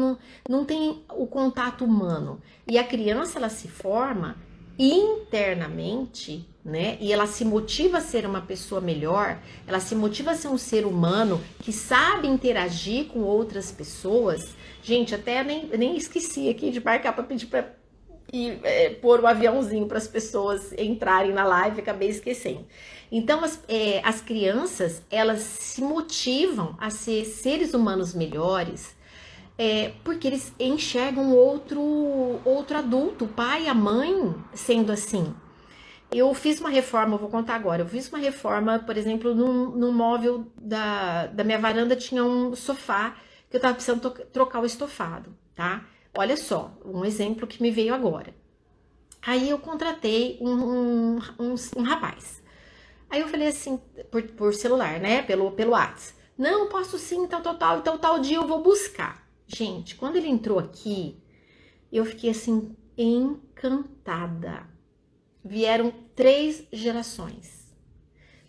não tem o contato humano. E a criança, ela se forma internamente, né? E ela se motiva a ser uma pessoa melhor, ela se motiva a ser um ser humano que sabe interagir com outras pessoas. Gente, até nem esqueci aqui de marcar para pedir para pôr o aviãozinho para as pessoas entrarem na live, acabei esquecendo. Então, as crianças, elas se motivam a ser seres humanos melhores, porque eles enxergam outro adulto, o pai e a mãe sendo assim. Eu fiz uma reforma, eu vou contar agora, eu fiz uma reforma, por exemplo, num móvel da minha varanda tinha um sofá que eu tava precisando trocar o estofado, tá? Olha só, um exemplo que me veio agora. Aí eu contratei um rapaz. Aí eu falei assim, por celular, né? Pelo WhatsApp. Não, posso sim, tal dia eu vou buscar. Gente, quando ele entrou aqui, eu fiquei assim, encantada. Vieram 3 gerações.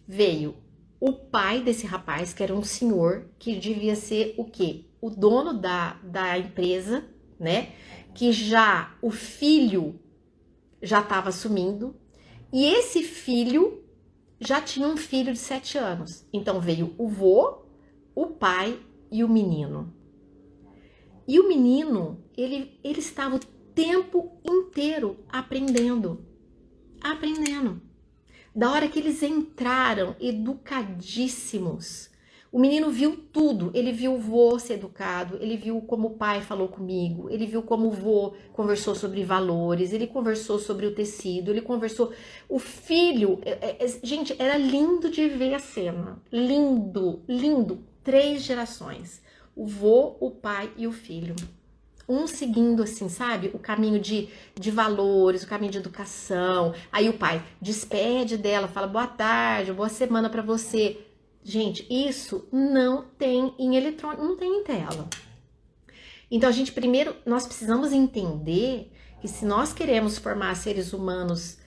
Veio o pai desse rapaz, que era um senhor, que devia ser o quê? O dono da empresa, né? Que já o filho já estava assumindo. E esse filho já tinha um filho de 7 anos. Então veio o vô, o pai e o menino. E o menino, ele estava o tempo inteiro aprendendo. Da hora que eles entraram, educadíssimos, o menino viu tudo. Ele viu o vô ser educado, ele viu como o pai falou comigo, ele viu como o vô conversou sobre valores, ele conversou sobre o tecido, ele conversou... O filho... gente, era lindo de ver a cena. Lindo, lindo. 3 gerações. O vô, o pai e o filho. Um seguindo, assim, sabe? O caminho de valores, o caminho de educação. Aí o pai despede dela, fala boa tarde, boa semana pra você. Gente, isso não tem em eletrônico, não tem em tela. Então, nós precisamos entender que se nós queremos formar seres humanos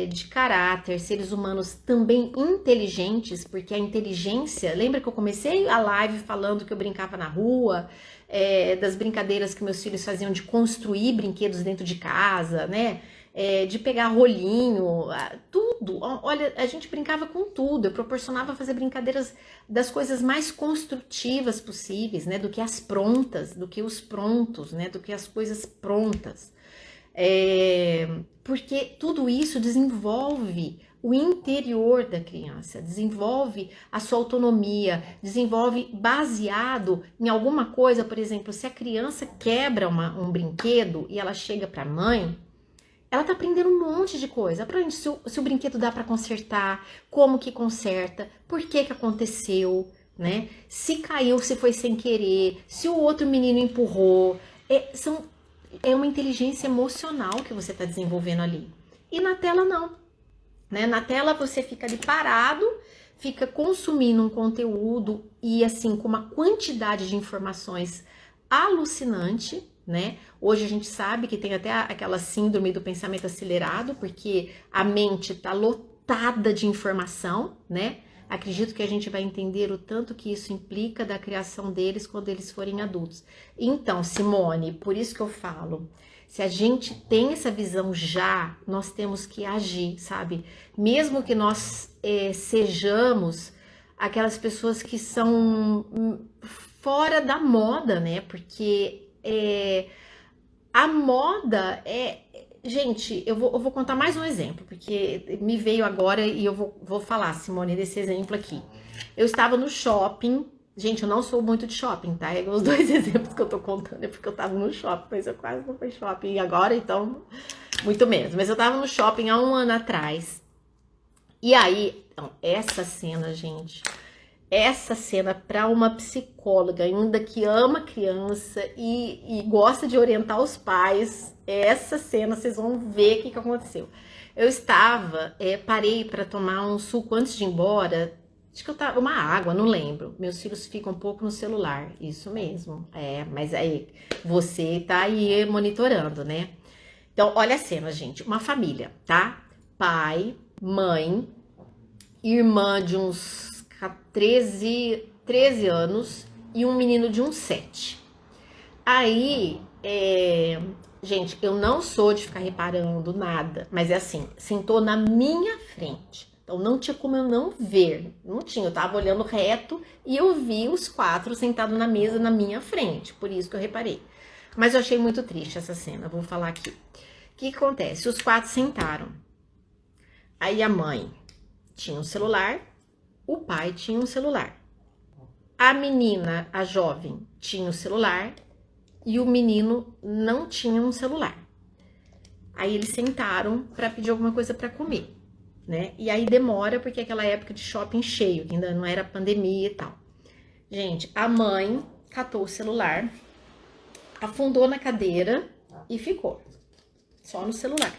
de caráter, seres humanos também inteligentes, porque a inteligência... Lembra que eu comecei a live falando que eu brincava na rua, das brincadeiras que meus filhos faziam de construir brinquedos dentro de casa, né? De pegar rolinho, tudo. Olha, a gente brincava com tudo. Eu proporcionava fazer brincadeiras das coisas mais construtivas possíveis, né? Do que as prontas, do que os prontos, né? Do que as coisas prontas. Porque tudo isso desenvolve o interior da criança, desenvolve a sua autonomia, desenvolve baseado em alguma coisa. Por exemplo, se a criança quebra um brinquedo e ela chega para a mãe, ela tá aprendendo um monte de coisa. Aprende se o brinquedo dá para consertar, como que conserta, por que aconteceu, né? Se caiu, se foi sem querer, se o outro menino empurrou. É uma inteligência emocional que você está desenvolvendo ali. E na tela não, né? Na tela você fica ali parado, fica consumindo um conteúdo e assim com uma quantidade de informações alucinante, né? Hoje a gente sabe que tem até aquela síndrome do pensamento acelerado, porque a mente está lotada de informação, né? Acredito que a gente vai entender o tanto que isso implica da criação deles quando eles forem adultos. Então, Simone, por isso que eu falo, se a gente tem essa visão já, nós temos que agir, sabe? Mesmo que nós sejamos aquelas pessoas que são fora da moda, né? Porque a moda Gente, eu vou contar mais um exemplo, porque me veio agora e eu vou falar, Simone, desse exemplo aqui. Eu estava no shopping. Gente, eu não sou muito de shopping, tá? Os 2 exemplos que eu tô contando é porque eu tava no shopping, mas eu quase não fui shopping agora, então, muito menos. Mas eu tava no shopping há 1 ano atrás. E aí, então, essa cena, gente... Essa cena para uma psicóloga ainda que ama criança e gosta de orientar os pais, essa cena vocês vão ver o que aconteceu. Eu parei para tomar um suco antes de ir embora, Acho que eu tava, uma água, não lembro. Meus filhos ficam um pouco no celular, isso mesmo. Mas aí você tá aí monitorando, né? Então, olha a cena, gente. Uma família, tá? Pai, mãe, irmã de uns 13 anos e um menino de uns 7. Aí, gente, eu não sou de ficar reparando nada, mas é assim, sentou na minha frente. Então não tinha como eu não ver, não tinha, eu tava olhando reto e eu vi os 4 sentados na mesa na minha frente, por isso que eu reparei. Mas eu achei muito triste essa cena, vou falar aqui. O que acontece? Os 4 sentaram. Aí a mãe tinha um celular, o pai tinha um celular. A menina, a jovem, tinha um celular e o menino não tinha um celular. Aí eles sentaram para pedir alguma coisa para comer, né? E aí demora porque é aquela época de shopping cheio, que ainda não era pandemia e tal. Gente, a mãe catou o celular, afundou na cadeira e ficou só no celular.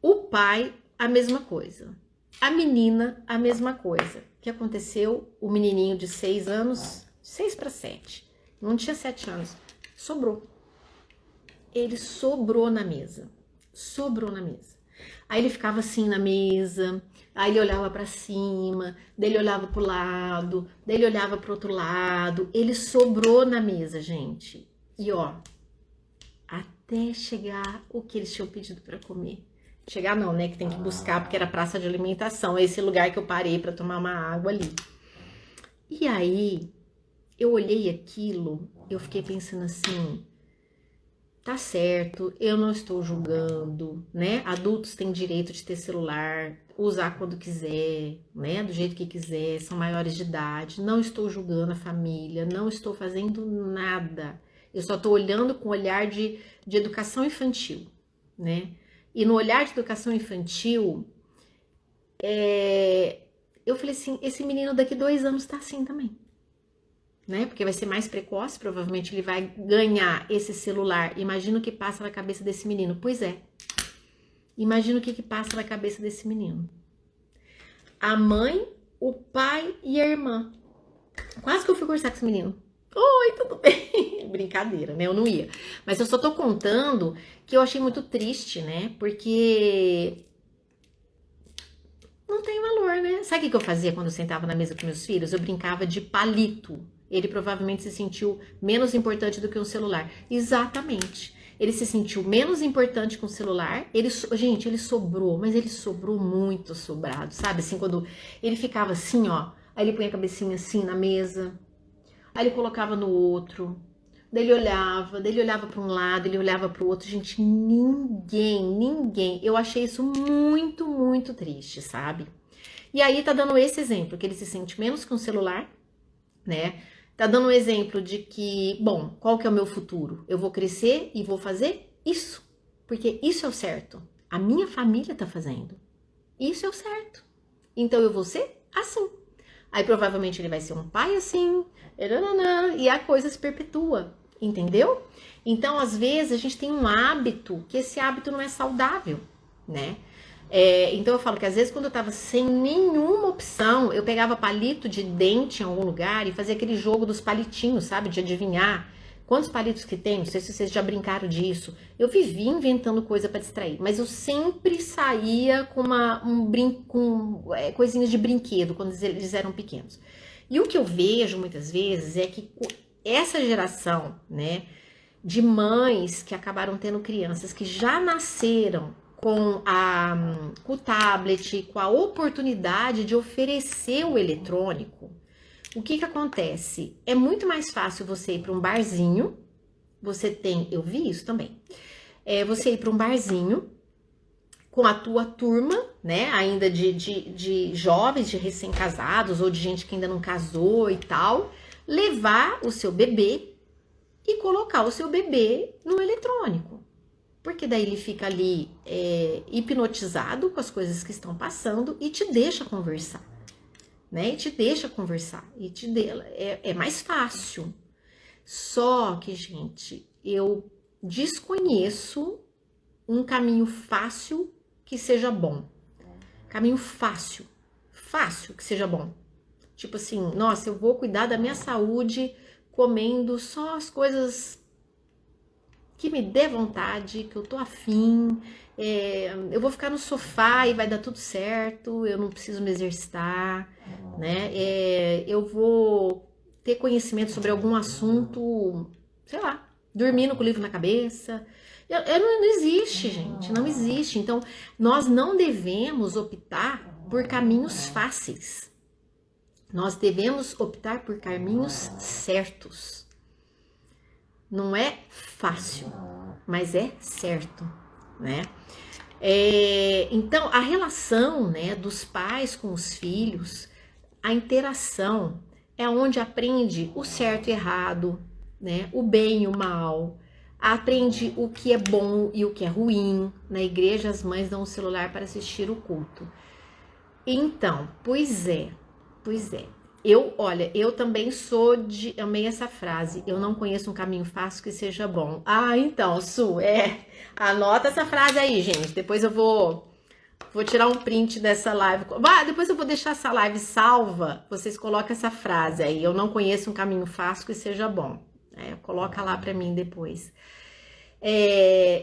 O pai, a mesma coisa. A menina, a mesma coisa. O que aconteceu? O menininho de 6 anos, 6 para 7, não tinha 7 anos, sobrou. Ele sobrou na mesa. Sobrou na mesa. Aí ele ficava assim na mesa, aí ele olhava para cima, daí ele olhava pro lado, daí ele olhava pro outro lado. Ele sobrou na mesa, gente. E ó, até chegar o que eles tinham pedido para comer. Chegar não, né? Que tem que buscar, porque era praça de alimentação. É esse lugar que eu parei para tomar uma água ali. E aí, eu olhei aquilo, eu fiquei pensando assim, tá certo, eu não estou julgando, né? Adultos têm direito de ter celular, usar quando quiser, né? Do jeito que quiser, são maiores de idade. Não estou julgando a família, não estou fazendo nada. Eu só estou olhando com o olhar de educação infantil, né? E no olhar de educação infantil, eu falei assim, esse menino daqui 2 anos tá assim também. Né? Porque vai ser mais precoce, provavelmente ele vai ganhar esse celular. Imagina o que passa na cabeça desse menino. Pois é. Imagina o que passa na cabeça desse menino. A mãe, o pai e a irmã. Quase que eu fui conversar com esse menino. Oi, tudo bem? Brincadeira, né? Eu não ia. Mas eu só tô contando que eu achei muito triste, né? Porque não tem valor, né? Sabe o que eu fazia quando eu sentava na mesa com meus filhos? Eu brincava de palito. Ele provavelmente se sentiu menos importante do que um celular. Exatamente. Ele se sentiu menos importante com o celular. Gente, ele sobrou, mas ele sobrou muito sobrado, sabe? Assim, quando ele ficava assim, ó. Aí ele punha a cabecinha assim na mesa. Aí ele colocava no outro. Daí ele olhava para um lado, ele olhava para o outro. Gente, ninguém. Eu achei isso muito, muito triste, sabe? E aí tá dando esse exemplo, que ele se sente menos com o celular, né? Tá dando um exemplo de que, bom, qual que é o meu futuro? Eu vou crescer e vou fazer isso, porque isso é o certo. A minha família tá fazendo. Isso é o certo. Então eu vou ser assim. Aí provavelmente ele vai ser um pai assim, e a coisa se perpetua, entendeu? Então às vezes a gente tem um hábito, que esse hábito não é saudável, né? Então eu falo que às vezes quando eu tava sem nenhuma opção, eu pegava palito de dente em algum lugar e fazia aquele jogo dos palitinhos, sabe? De adivinhar quantos palitos que tem, não sei se vocês já brincaram disso. Eu vivia inventando coisa para distrair, mas eu sempre saía com coisinhas de brinquedo quando eles eram pequenos. E o que eu vejo muitas vezes é que essa geração, né, de mães que acabaram tendo crianças que já nasceram com o tablet, com a oportunidade de oferecer o eletrônico, o que acontece? É muito mais fácil você ir para um barzinho, eu vi isso também, você ir para um barzinho com a tua turma, né, ainda de jovens, de recém-casados ou de gente que ainda não casou e tal, levar o seu bebê e colocar o seu bebê no eletrônico. Porque daí ele fica ali hipnotizado com as coisas que estão passando e te deixa conversar, né? E te deixa conversar, é mais fácil. Só que, gente, eu desconheço um caminho fácil que seja bom. Caminho fácil que seja bom. Tipo assim, nossa, eu vou cuidar da minha saúde comendo só as coisas que me dê vontade, que eu tô afim, eu vou ficar no sofá e vai dar tudo certo, eu não preciso me exercitar, né? Eu vou ter conhecimento sobre algum assunto, sei lá, dormindo com o livro na cabeça. Não existe, gente, não existe. Então, nós não devemos optar por caminhos fáceis. Nós devemos optar por caminhos certos. Não é fácil, mas é certo, né? Então, a relação, né, dos pais com os filhos, a interação é onde aprende o certo e errado, né? O bem e o mal, aprende o que é bom e o que é ruim. Na igreja, as mães dão o celular para assistir o culto. Então, pois é. Eu também amei essa frase, eu não conheço um caminho fácil que seja bom. Ah, então, Su, anota essa frase aí, gente, depois eu vou tirar um print dessa live. Depois eu vou deixar essa live salva, vocês colocam essa frase aí, eu não conheço um caminho fácil que seja bom. Coloca lá pra mim depois.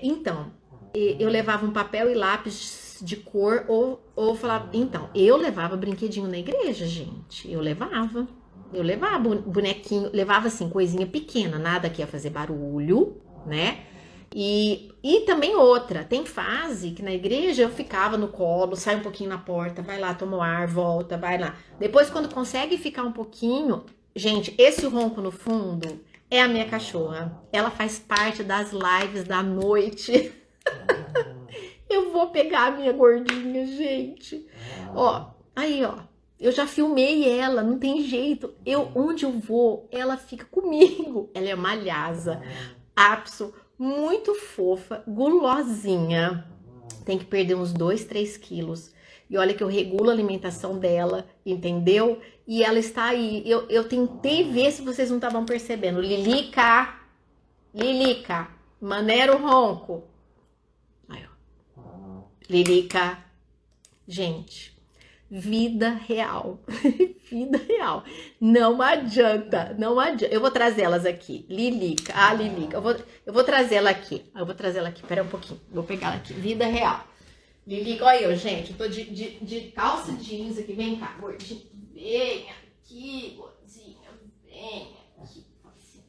Então, eu levava um papel e lápis de cor ou falava, então, eu levava brinquedinho na igreja, gente, eu levava bonequinho, levava assim, coisinha pequena, nada que ia fazer barulho, né? E também outra, tem fase que na igreja eu ficava no colo, sai um pouquinho na porta, vai lá, toma o ar, volta, vai lá. Depois, quando consegue ficar um pouquinho, gente, esse ronco no fundo é a minha cachorra. Ela faz parte das lives da noite. Eu vou pegar a minha gordinha, gente. Aí, eu já filmei ela, não tem jeito. Onde eu vou, ela fica comigo. Ela é uma lhasa, apso, muito fofa, gulosinha. Tem que perder uns 2, 3 quilos. E olha que eu regulo a alimentação dela, entendeu? E ela está aí. Eu tentei ver se vocês não estavam percebendo. Lilica, maneira o ronco. Aí, Lilica, gente, vida real, vida real, não adianta, eu vou trazer elas aqui, Lilica, eu vou trazer ela aqui, pera um pouquinho, vou pegar ela aqui, vida real, Lilica, olha eu, gente, eu tô de calça jeans aqui, vem cá, gordinha, vem aqui, gordinha, vem aqui, assim.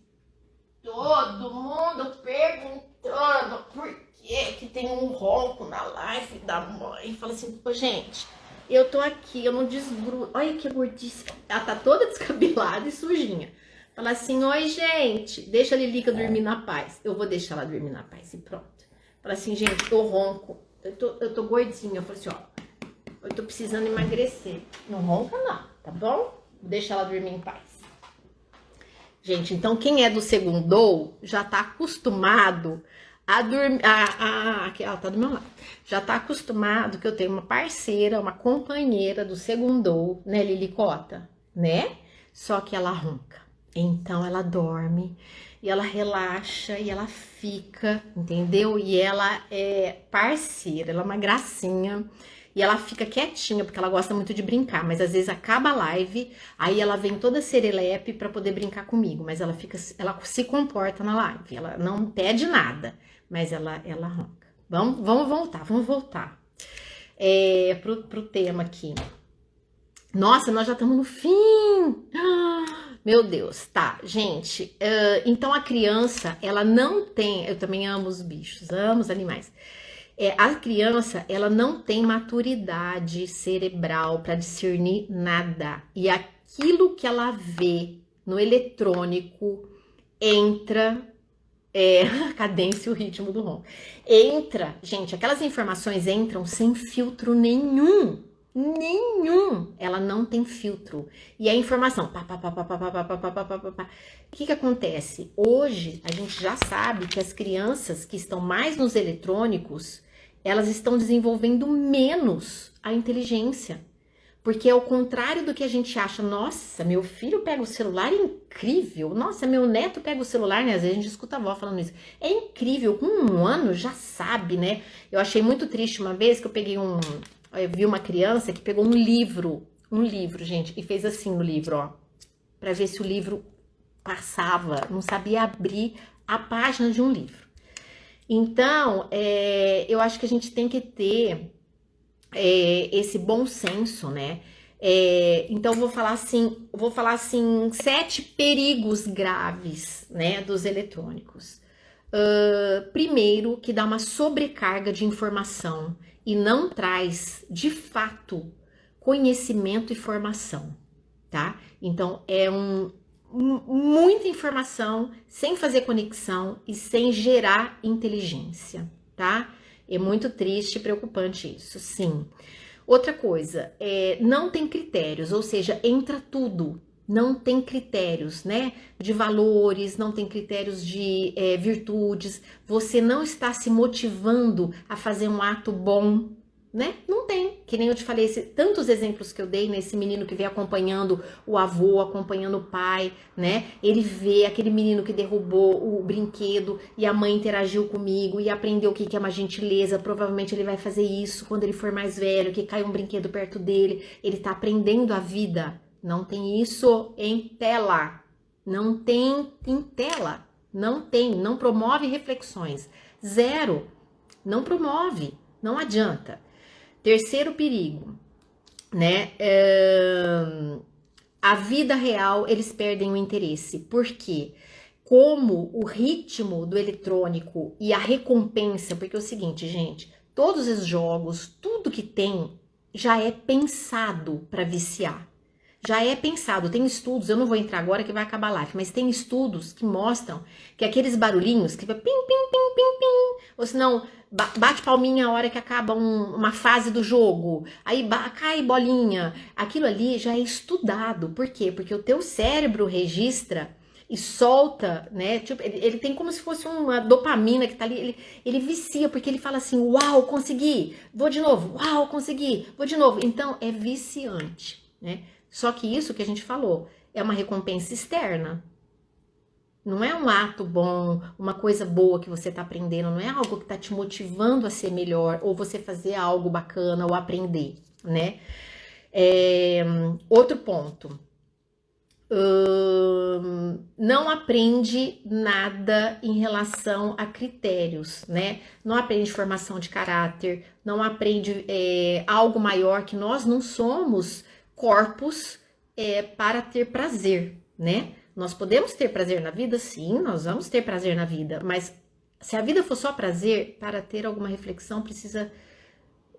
Todo mundo perguntando por que tem um ronco na live da mãe. Fala assim, gente, eu tô aqui, eu não desgrudo. Olha que gordice. Ela tá toda descabelada e sujinha. Fala assim, oi, gente, deixa a Lilica dormir na paz. Eu vou deixar ela dormir na paz e pronto. Fala assim, gente, eu ronco, eu tô gordinha. Eu falo assim, eu tô precisando emagrecer. Não ronca não, tá bom? Vou deixar ela dormir em paz. Gente, então quem é do segundo já tá acostumado a dormir, aqui, ela tá do meu lado, já tá acostumado que eu tenho uma parceira, uma companheira do segundo, né, Lilicota, né? Só que ela ronca, então ela dorme, e ela relaxa, e ela fica, entendeu? E ela é parceira, ela é uma gracinha, e ela fica quietinha, porque ela gosta muito de brincar, mas às vezes acaba a live, aí ela vem toda serelepe pra poder brincar comigo, mas ela se comporta na live, ela não pede nada, mas ela ronca. Vamos voltar pro tema aqui. Nossa, nós já estamos no fim! Meu Deus, tá, gente, então a criança, ela não tem, eu também amo os bichos, amo os animais, a criança, ela não tem maturidade cerebral para discernir nada, e aquilo que ela vê no eletrônico entra, a cadência e o ritmo do ronco, gente, aquelas informações entram sem filtro nenhum, ela não tem filtro, e a informação, o que acontece? Hoje, a gente já sabe que as crianças que estão mais nos eletrônicos, elas estão desenvolvendo menos a inteligência, porque é o contrário do que a gente acha. Nossa, meu filho pega o celular, é incrível. Nossa, meu neto pega o celular, né? Às vezes a gente escuta a avó falando isso. É incrível, com 1 ano já sabe, né? Eu achei muito triste uma vez que eu vi uma criança que pegou um livro um livro, gente, e fez assim no livro, ó, para ver se o livro passava, não sabia abrir a página de um livro. Então, eu acho que a gente tem que ter esse bom senso, né? Então, vou falar assim, 7 perigos graves, né, dos eletrônicos. Primeiro, que dá uma sobrecarga de informação e não traz, de fato, conhecimento e formação, tá? Então, muita informação sem fazer conexão e sem gerar inteligência, tá? É muito triste e preocupante isso, sim. Outra coisa, não tem critérios, ou seja, entra tudo. Não tem critérios, né? De valores, não tem critérios de virtudes. Você não está se motivando a fazer um ato bom, né? Não tem. Que nem eu te falei, tantos exemplos que eu dei nesse menino que veio acompanhando o avô, acompanhando o pai, né? Ele vê aquele menino que derrubou o brinquedo e a mãe interagiu comigo e aprendeu o que é uma gentileza. Provavelmente ele vai fazer isso quando ele for mais velho, que cai um brinquedo perto dele. Ele tá aprendendo a vida. Não tem isso em tela. Não tem em tela. Não tem. Não promove reflexões. Zero. Não promove. Não adianta. Terceiro perigo, né? A vida real, eles perdem o interesse. Por quê? Como o ritmo do eletrônico e a recompensa, porque é o seguinte, gente, todos os jogos, tudo que tem, já é pensado para viciar. Já é pensado, tem estudos, eu não vou entrar agora que vai acabar a live, mas tem estudos que mostram que aqueles barulhinhos que vai pim, pim, pim, pim, pim, ou senão bate palminha a hora que acaba uma fase do jogo, aí cai bolinha, aquilo ali já é estudado. Por quê? Porque o teu cérebro registra e solta, né? Tipo, ele tem como se fosse uma dopamina que tá ali, ele vicia, porque ele fala assim, uau, consegui, vou de novo, uau, consegui, vou de novo. Então, é viciante, né? Só que isso que a gente falou é uma recompensa externa. Não é um ato bom, uma coisa boa que você está aprendendo, não é algo que está te motivando a ser melhor, ou você fazer algo bacana, ou aprender, né? Outro ponto. Não aprende nada em relação a critérios, né? Não aprende formação de caráter, não aprende algo maior, que nós não somos corpos para ter prazer, né? Nós podemos ter prazer na vida? Sim, nós vamos ter prazer na vida, mas se a vida for só prazer, para ter alguma reflexão, precisa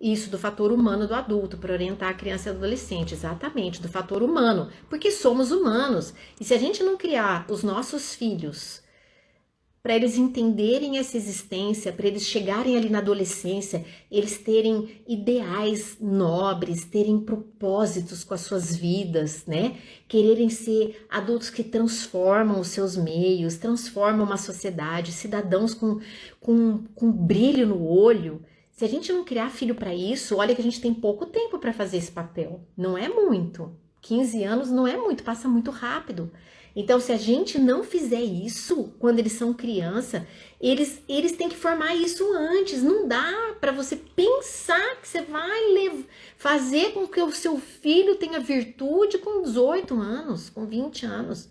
isso do fator humano do adulto, para orientar a criança e adolescente, exatamente, do fator humano, porque somos humanos, e se a gente não criar os nossos filhos para eles entenderem essa existência, para eles chegarem ali na adolescência, eles terem ideais nobres, terem propósitos com as suas vidas, né? Quererem ser adultos que transformam os seus meios, transformam uma sociedade, cidadãos com brilho no olho. Se a gente não criar filho para isso, olha que a gente tem pouco tempo para fazer esse papel. Não é muito. 15 anos não é muito, passa muito rápido. Então, se a gente não fizer isso quando eles são criança, eles têm que formar isso antes. Não dá para você pensar que você vai fazer com que o seu filho tenha virtude com 18 anos, com 20 anos.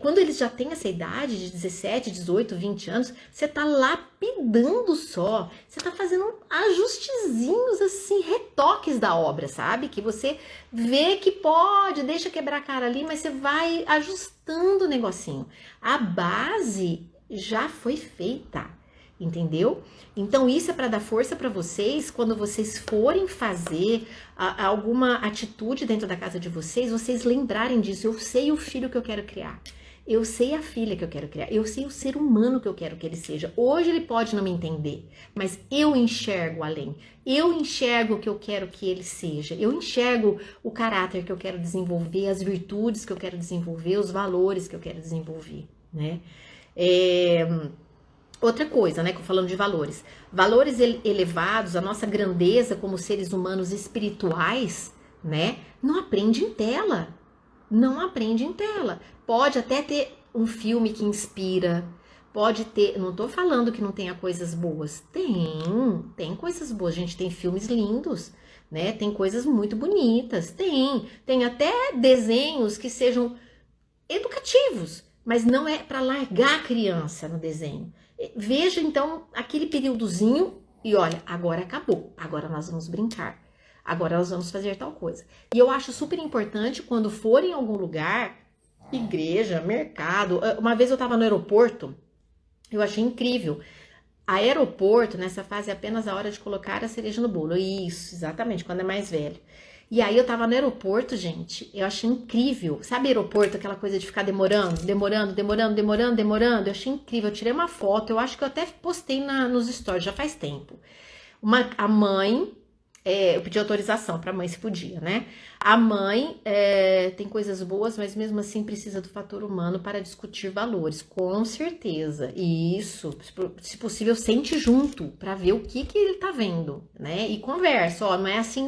Quando eles já têm essa idade de 17, 18, 20 anos, você tá lapidando só. Você tá fazendo ajustezinhos assim, retoques da obra, sabe? Que você vê que pode, deixa quebrar a cara ali, mas você vai ajustando o negocinho. A base já foi feita, entendeu? Então isso é para dar força para vocês quando vocês forem fazer alguma atitude dentro da casa de vocês, vocês lembrarem disso. Eu sei o filho que eu quero criar, eu sei a filha que eu quero criar, eu sei o ser humano que eu quero que ele seja. Hoje ele pode não me entender, mas eu enxergo além, eu enxergo o que eu quero que ele seja, eu enxergo o caráter que eu quero desenvolver, as virtudes que eu quero desenvolver, os valores que eu quero desenvolver, né? Outra coisa, né, que eu falando de valores. Valores elevados, a nossa grandeza como seres humanos espirituais, né, não aprende em tela. Não aprende em tela. Pode até ter um filme que inspira, pode ter, não tô falando que não tenha coisas boas. Tem coisas boas, gente, tem filmes lindos, né? Tem coisas muito bonitas, tem até desenhos que sejam educativos, mas não é para largar a criança no desenho. Veja então aquele períodozinho e olha, agora acabou, agora nós vamos brincar, agora nós vamos fazer tal coisa. E eu acho super importante quando for em algum lugar, igreja, mercado. Uma vez eu estava no aeroporto, eu achei incrível. Aeroporto, nessa fase, é apenas a hora de colocar a cereja no bolo. Isso, exatamente, quando é mais velho. E aí eu tava no aeroporto, gente, eu achei incrível. Sabe aeroporto, aquela coisa de ficar demorando? Eu achei incrível, eu tirei uma foto, eu acho que eu até postei nos stories, já faz tempo. A mãe, eu pedi autorização pra mãe se podia, né? A mãe tem coisas boas, mas mesmo assim precisa do fator humano para discutir valores, com certeza. E isso, se possível, sente junto pra ver o que ele tá vendo, né? E conversa, ó, não é assim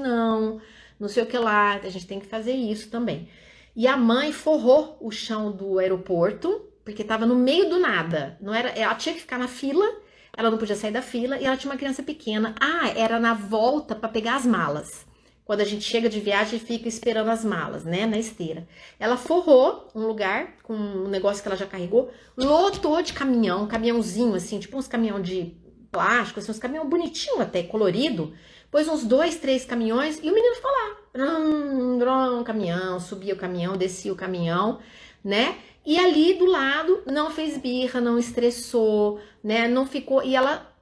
não sei o que lá, a gente tem que fazer isso também. E a mãe forrou o chão do aeroporto, porque tava no meio do nada. Não era, ela tinha que ficar na fila, ela não podia sair da fila, e ela tinha uma criança pequena. Era na volta para pegar as malas. Quando a gente chega de viagem e fica esperando as malas, né, na esteira. Ela forrou um lugar com um negócio que ela já carregou, lotou de caminhão, caminhãozinho assim, tipo uns caminhão de plástico, assim, uns caminhão bonitinho até, colorido. Pôs uns 2, 3 caminhões e o menino ficou lá. Caminhão, subia o caminhão, descia o caminhão, né? E ali do lado não fez birra, não estressou, né? Não ficou. E ela,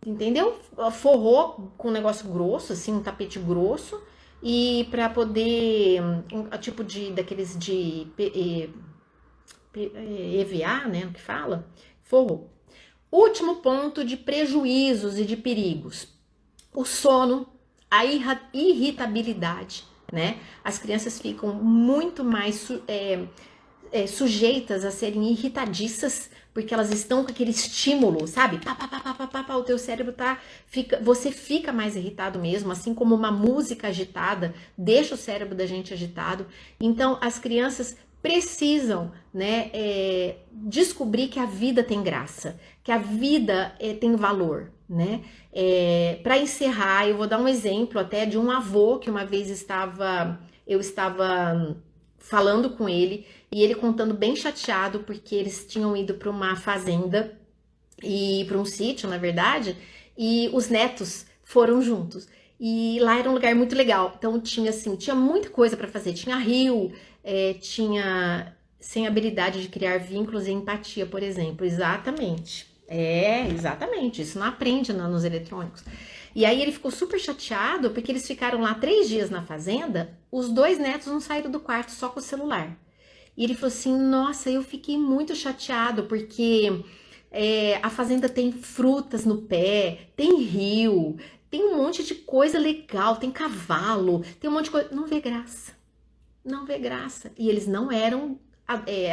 entendeu? Forrou com um negócio grosso, assim, um tapete grosso. E para poder, tipo daqueles de EVA, né? O que fala? Forrou. Último ponto de prejuízos e de perigos. O sono, a irritabilidade, né? As crianças ficam muito mais sujeitas a serem irritadiças, porque elas estão com aquele estímulo, sabe? O teu cérebro você fica mais irritado mesmo, assim como uma música agitada deixa o cérebro da gente agitado. Então, as crianças precisam, né, descobrir que a vida tem graça, que a vida tem valor, né? Para encerrar, eu vou dar um exemplo até de um avô que uma vez eu estava falando com ele e ele contando bem chateado porque eles tinham ido para uma fazenda e para um sítio, na verdade, e os netos foram juntos. E lá era um lugar muito legal. Então tinha muita coisa para fazer. Tinha rio, tinha sem habilidade de criar vínculos e empatia, por exemplo. Exatamente. Exatamente. Isso não aprende nos eletrônicos. E aí ele ficou super chateado porque eles ficaram lá 3 dias na fazenda. Os 2 netos não saíram do quarto só com o celular. E ele falou assim: nossa, eu fiquei muito chateado porque a fazenda tem frutas no pé, tem rio, tem um monte de coisa legal, tem cavalo, tem um monte de coisa. Não vê graça. Não vê graça. E eles não eram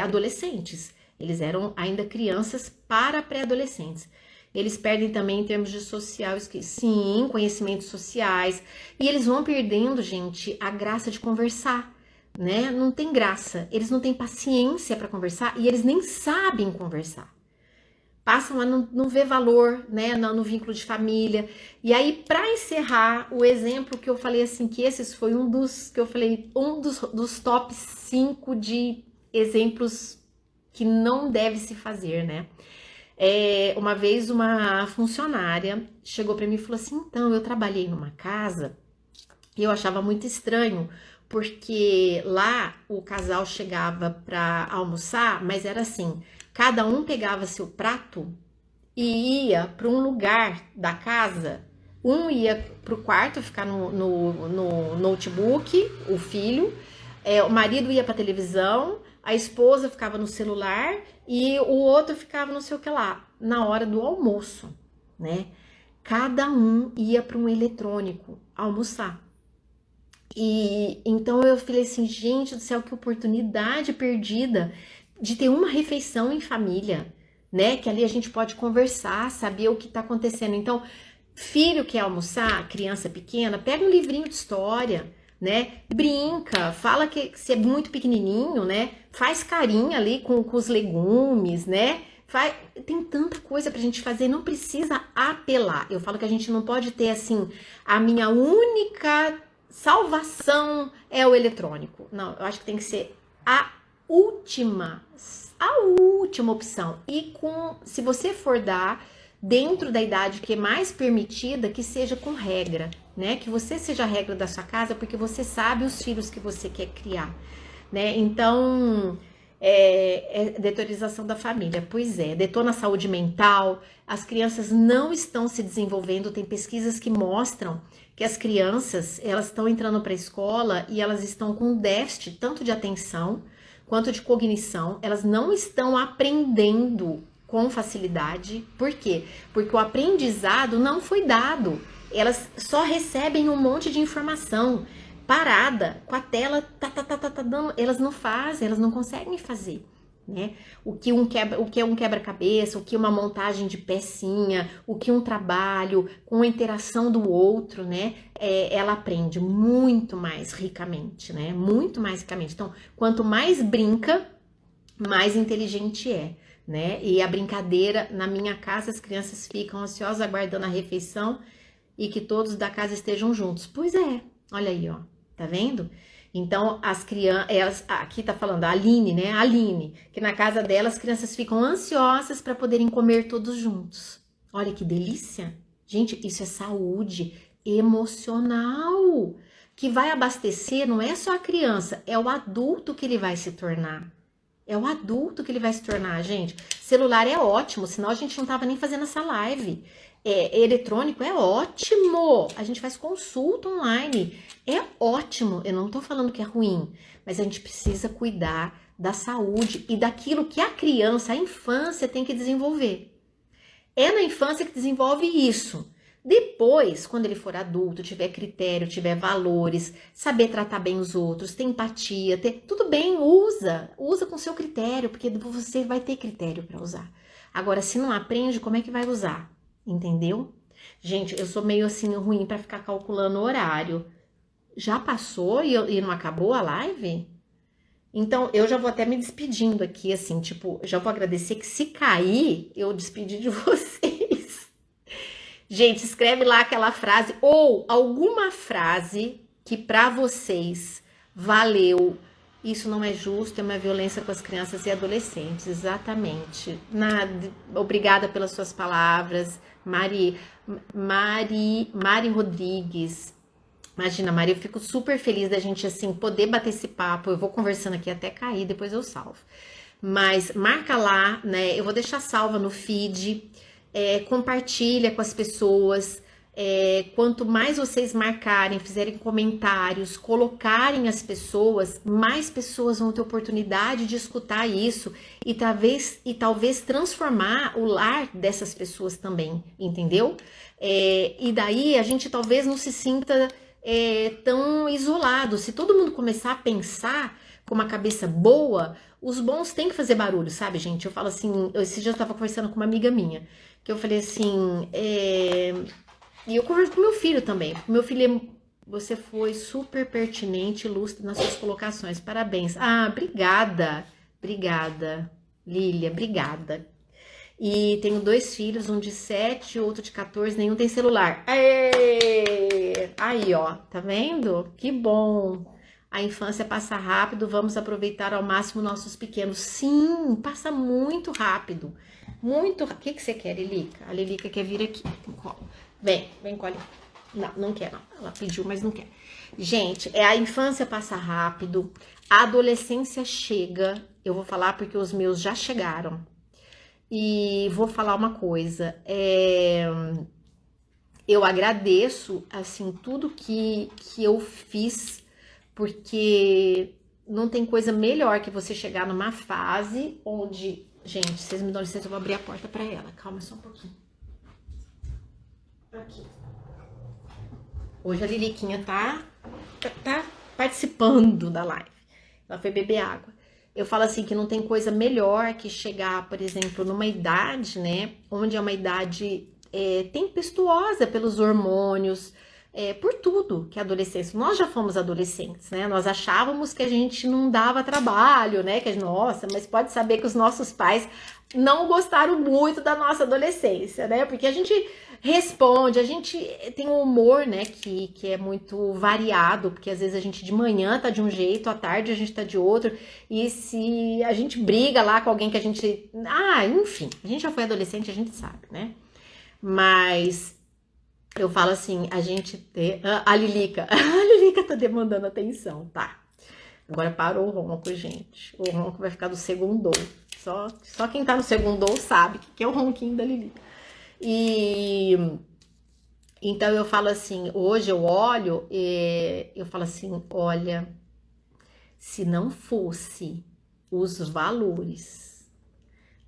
adolescentes. Eles eram ainda crianças para pré-adolescentes. Eles perdem também em termos de social, sim, conhecimentos sociais. E eles vão perdendo, gente, a graça de conversar, né? Não tem graça. Eles não têm paciência para conversar e eles nem sabem conversar. Passam a não ver valor, né, no vínculo de família. E aí, para encerrar, o exemplo que eu falei assim, que esses foi um dos top 5 de exemplos que não deve se fazer, né? Uma vez uma funcionária chegou para mim e falou assim: então, eu trabalhei numa casa e eu achava muito estranho, porque lá o casal chegava para almoçar, mas era assim, cada um pegava seu prato e ia para um lugar da casa. Um ia para o quarto ficar no notebook, o filho, o marido ia para a televisão, a esposa ficava no celular e o outro ficava não sei o que lá, na hora do almoço, né? Cada um ia para um eletrônico almoçar. E então eu falei assim, gente do céu, que oportunidade perdida de ter uma refeição em família, né? Que ali a gente pode conversar, saber o que está acontecendo. Então, filho quer almoçar, criança pequena, pega um livrinho de história, né? Brinca, fala que se é muito pequenininho, né? Faz carinho ali com os legumes, né? Tem tanta coisa pra gente fazer, não precisa apelar. Eu falo que a gente não pode ter assim, a minha única salvação é o eletrônico. Não, eu acho que tem que ser última, a última opção. E se você for dar dentro da idade que é mais permitida, que seja com regra, né? Que você seja a regra da sua casa, porque você sabe os filhos que você quer criar, né? Então, deteriorização da família, pois detona a saúde mental, as crianças não estão se desenvolvendo, tem pesquisas que mostram que as crianças, elas estão entrando para a escola e elas estão com déficit tanto de atenção quanto de cognição, elas não estão aprendendo com facilidade. Por quê? Porque o aprendizado não foi dado, elas só recebem um monte de informação parada, com a tela, dando, elas não fazem, elas não conseguem fazer, né? O que é um quebra-cabeça, o que é uma montagem de pecinha, o que é um trabalho, com a interação do outro, né? Ela aprende muito mais ricamente, né? Muito mais ricamente. Então, quanto mais brinca, mais inteligente é, né? E a brincadeira, na minha casa, as crianças ficam ansiosas aguardando a refeição e que todos da casa estejam juntos. Pois é, olha aí, ó. Tá vendo? Então, as crianças, aqui tá falando a Aline, né? A Aline, que na casa dela as crianças ficam ansiosas para poderem comer todos juntos. Olha que delícia. Gente, isso é saúde emocional, que vai abastecer, não é só a criança, é o adulto que ele vai se tornar. É o adulto que ele vai se tornar, gente. Celular é ótimo, senão a gente não tava nem fazendo essa live. Eletrônico é ótimo, a gente faz consulta online, é ótimo, eu não tô falando que é ruim, mas a gente precisa cuidar da saúde e daquilo que a criança, a infância tem que desenvolver. É na infância que desenvolve isso. Depois, quando ele for adulto, tiver critério, tiver valores, saber tratar bem os outros, ter empatia, tudo bem, usa com seu critério, porque você vai ter critério para usar. Agora, se não aprende, como é que vai usar? Entendeu? Gente, eu sou meio assim ruim para ficar calculando o horário. Já passou e não acabou a live? Então, eu já vou até me despedindo aqui, assim, tipo, já vou agradecer que se cair, eu despedi de vocês. Gente, escreve lá aquela frase ou alguma frase que para vocês valeu. Isso não é justo, é uma violência com as crianças e adolescentes, exatamente. Obrigada pelas suas palavras, Mari Rodrigues. Imagina, Mari, eu fico super feliz da gente, assim, poder bater esse papo. Eu vou conversando aqui até cair, depois eu salvo. Mas marca lá, né? Eu vou deixar salva no feed, compartilha com as pessoas. Quanto mais vocês marcarem, fizerem comentários, colocarem as pessoas, mais pessoas vão ter oportunidade de escutar isso e talvez transformar o lar dessas pessoas também, entendeu? E daí a gente talvez não se sinta tão isolado. Se todo mundo começar a pensar com uma cabeça boa, os bons têm que fazer barulho, sabe, gente? Eu falo assim, esse dia eu estava conversando com uma amiga minha, que eu falei assim, e eu converso com meu filho também. Meu filho, você foi super pertinente e ilustre nas suas colocações. Parabéns. Ah, obrigada. Obrigada, Lília, obrigada. E tenho 2 filhos, um de 7, outro de 14, nenhum tem celular. Aê! Aí, ó, tá vendo? Que bom. A infância passa rápido, vamos aproveitar ao máximo nossos pequenos. Sim, passa muito rápido. Muito rápido. O que você quer, Lilica? A Lilica quer vir aqui. Vem, colhe. Não, não quer, não. Ela pediu, mas não quer. Gente, a infância passa rápido, a adolescência chega. Eu vou falar porque os meus já chegaram. E vou falar uma coisa. Eu agradeço, assim, tudo que eu fiz, porque não tem coisa melhor que você chegar numa fase onde... Gente, vocês me dão licença, eu vou abrir a porta pra ela. Calma só um pouquinho. Aqui. Hoje a Liliquinha tá participando da live. Ela foi beber água. Eu falo assim que não tem coisa melhor que chegar, por exemplo, numa idade, né? Onde é uma idade tempestuosa pelos hormônios, por tudo que é adolescência. Nós já fomos adolescentes, né? Nós achávamos que a gente não dava trabalho, né? Que, nossa, mas pode saber que os nossos pais não gostaram muito da nossa adolescência, né? Porque a gente responde, a gente tem um humor, né, que é muito variado, porque às vezes a gente de manhã tá de um jeito, à tarde a gente tá de outro, e se a gente briga lá com alguém que a gente... enfim, a gente já foi adolescente, a gente sabe, né? Mas eu falo assim, a gente tem... A Lilica tá demandando atenção, tá? Agora parou o ronco, gente. O ronco vai ficar do segundo. Só quem tá no segundo sabe que é o ronquinho da Lilica. E então eu falo assim, hoje eu olho e eu falo assim, olha, se não fosse os valores,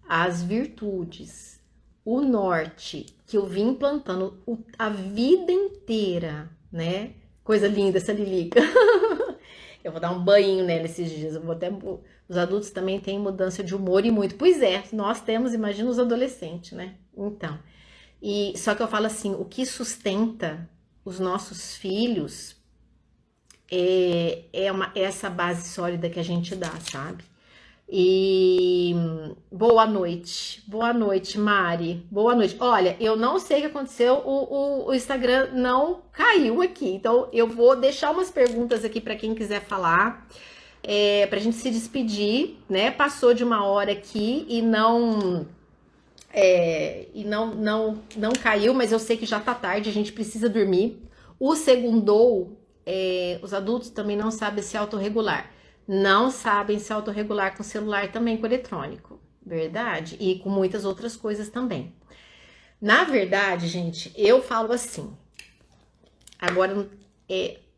as virtudes, o norte que eu vim plantando a vida inteira, né? Coisa linda essa Lilica. Eu vou dar um banho nela esses dias. Eu vou até... Os adultos também têm mudança de humor e muito. Pois é, nós temos, imagina os adolescentes, né? Então, só que eu falo assim, o que sustenta os nossos filhos é essa base sólida que a gente dá, sabe? E boa noite, Mari, boa noite. Olha, eu não sei o que aconteceu, o Instagram não caiu aqui, então eu vou deixar umas perguntas aqui para quem quiser falar, pra gente se despedir, né? Passou de uma hora aqui e não caiu, mas eu sei que já tá tarde, a gente precisa dormir. O segundou, os adultos também não sabem se autorregular. Não sabem se autorregular com celular também, com eletrônico, verdade? E com muitas outras coisas também. Na verdade, gente, eu falo assim, agora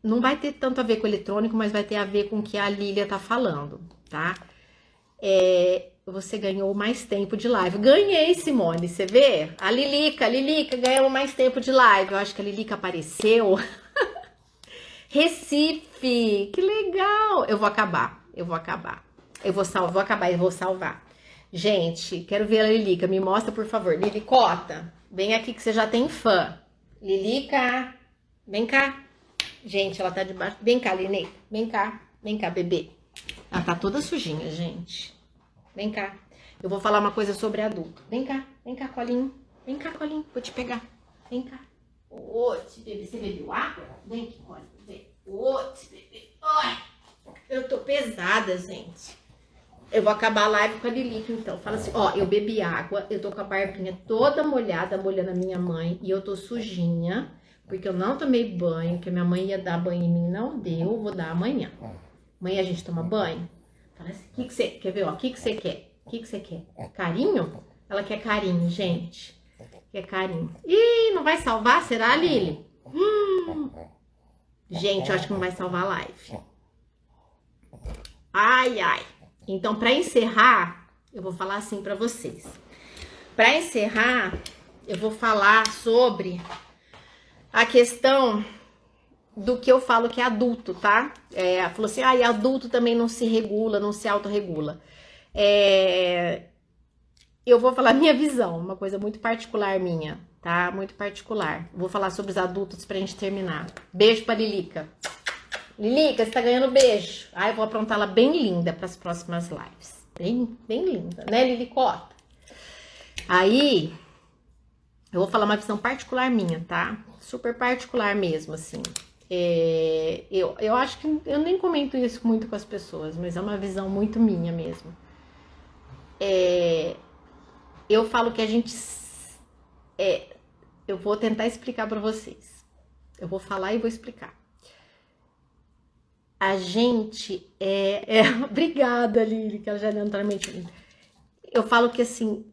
não vai ter tanto a ver com eletrônico, mas vai ter a ver com o que a Lília tá falando, tá? Você ganhou mais tempo de live. Ganhei, Simone, você vê? A Lilica ganhou mais tempo de live. Eu acho que a Lilica apareceu. Recife, que legal! Eu vou acabar. Eu vou acabar e vou salvar. Gente, quero ver a Lilica. Me mostra, por favor. Lilicota, vem aqui que você já tem fã. Lilica, vem cá. Gente, ela tá debaixo. Vem cá, Linei. Vem cá, bebê. Ela tá toda sujinha, gente. Vem cá. Eu vou falar uma coisa sobre adulto. Vem cá, colinho. Vem cá, colinho. Vou te pegar. Vem cá. Oi, bebê. Você bebeu água? Vem aqui, colinho. Vem. Oi, bebê. Oi. Eu tô pesada, gente. Eu vou acabar a live com a Lilica, então. Fala assim, ó, eu bebi água, eu tô com a barbinha toda molhada, molhando a minha mãe, e eu tô sujinha, porque eu não tomei banho, que a minha mãe ia dar banho em mim, não deu, vou dar amanhã. Amanhã a gente toma banho? Fala assim, o que você quer ver, ó, o que você quer? O que você quer? Carinho? Ela quer carinho, gente. Quer carinho. Ih, não vai salvar, será, Lili? Gente, eu acho que não vai salvar a live. Ai, ai. Então, para encerrar, eu vou falar assim para vocês. Para encerrar, eu vou falar sobre a questão do que eu falo que é adulto, tá? Ela falou assim, adulto também não se regula, não se autorregula. Eu vou falar minha visão, uma coisa muito particular minha, tá? Muito particular. Vou falar sobre os adultos pra gente terminar. Beijo pra Lilica. Lilica, você tá ganhando beijo. Eu vou aprontar ela bem linda para as próximas lives. Bem, bem linda, né, Lilicota? Aí, eu vou falar uma visão particular minha, tá? Super particular mesmo, assim. Eu acho que eu nem comento isso muito com as pessoas, mas é uma visão muito minha mesmo. Eu falo que a gente... eu vou tentar explicar para vocês. Eu vou falar e vou explicar. A gente Obrigada, Lili, que ela já não tá mentindo. Eu falo que assim,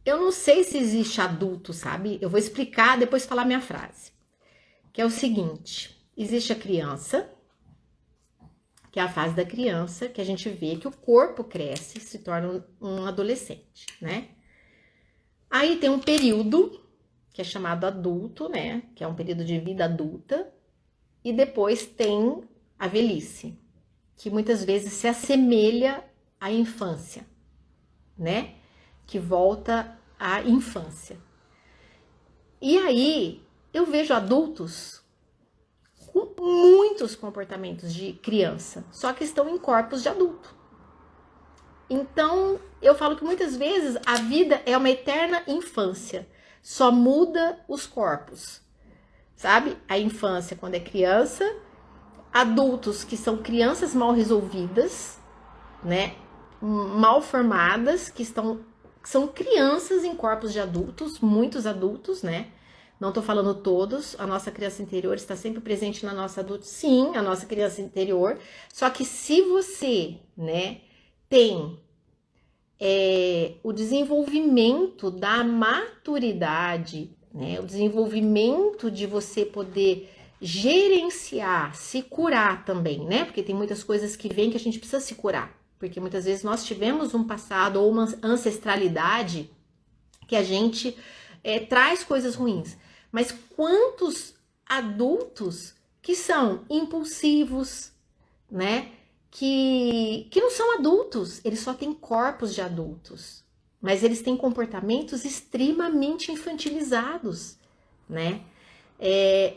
eu não sei se existe adulto, sabe? Eu vou explicar, depois falar minha frase. Que é o seguinte, existe a criança, que é a fase da criança, que a gente vê que o corpo cresce, se torna um adolescente, né? Aí tem um período, que é chamado adulto, né? Que é um período de vida adulta. E depois tem a velhice, que muitas vezes se assemelha à infância, né? Que volta à infância. E aí, eu vejo adultos com muitos comportamentos de criança, só que estão em corpos de adulto. Então, eu falo que muitas vezes a vida é uma eterna infância, só muda os corpos, sabe? A infância quando é criança, adultos que são crianças mal resolvidas, né? Mal formadas, que são crianças em corpos de adultos, muitos adultos, né? Não tô falando todos, a nossa criança interior está sempre presente na nossa adulto, sim, a nossa criança interior, só que se você, né, tem o desenvolvimento da maturidade, né, o desenvolvimento de você poder gerenciar, se curar também, né, porque tem muitas coisas que vêm que a gente precisa se curar, porque muitas vezes nós tivemos um passado ou uma ancestralidade que a gente traz coisas ruins. Mas quantos adultos que são impulsivos, né? Que não são adultos, eles só têm corpos de adultos, mas eles têm comportamentos extremamente infantilizados, né?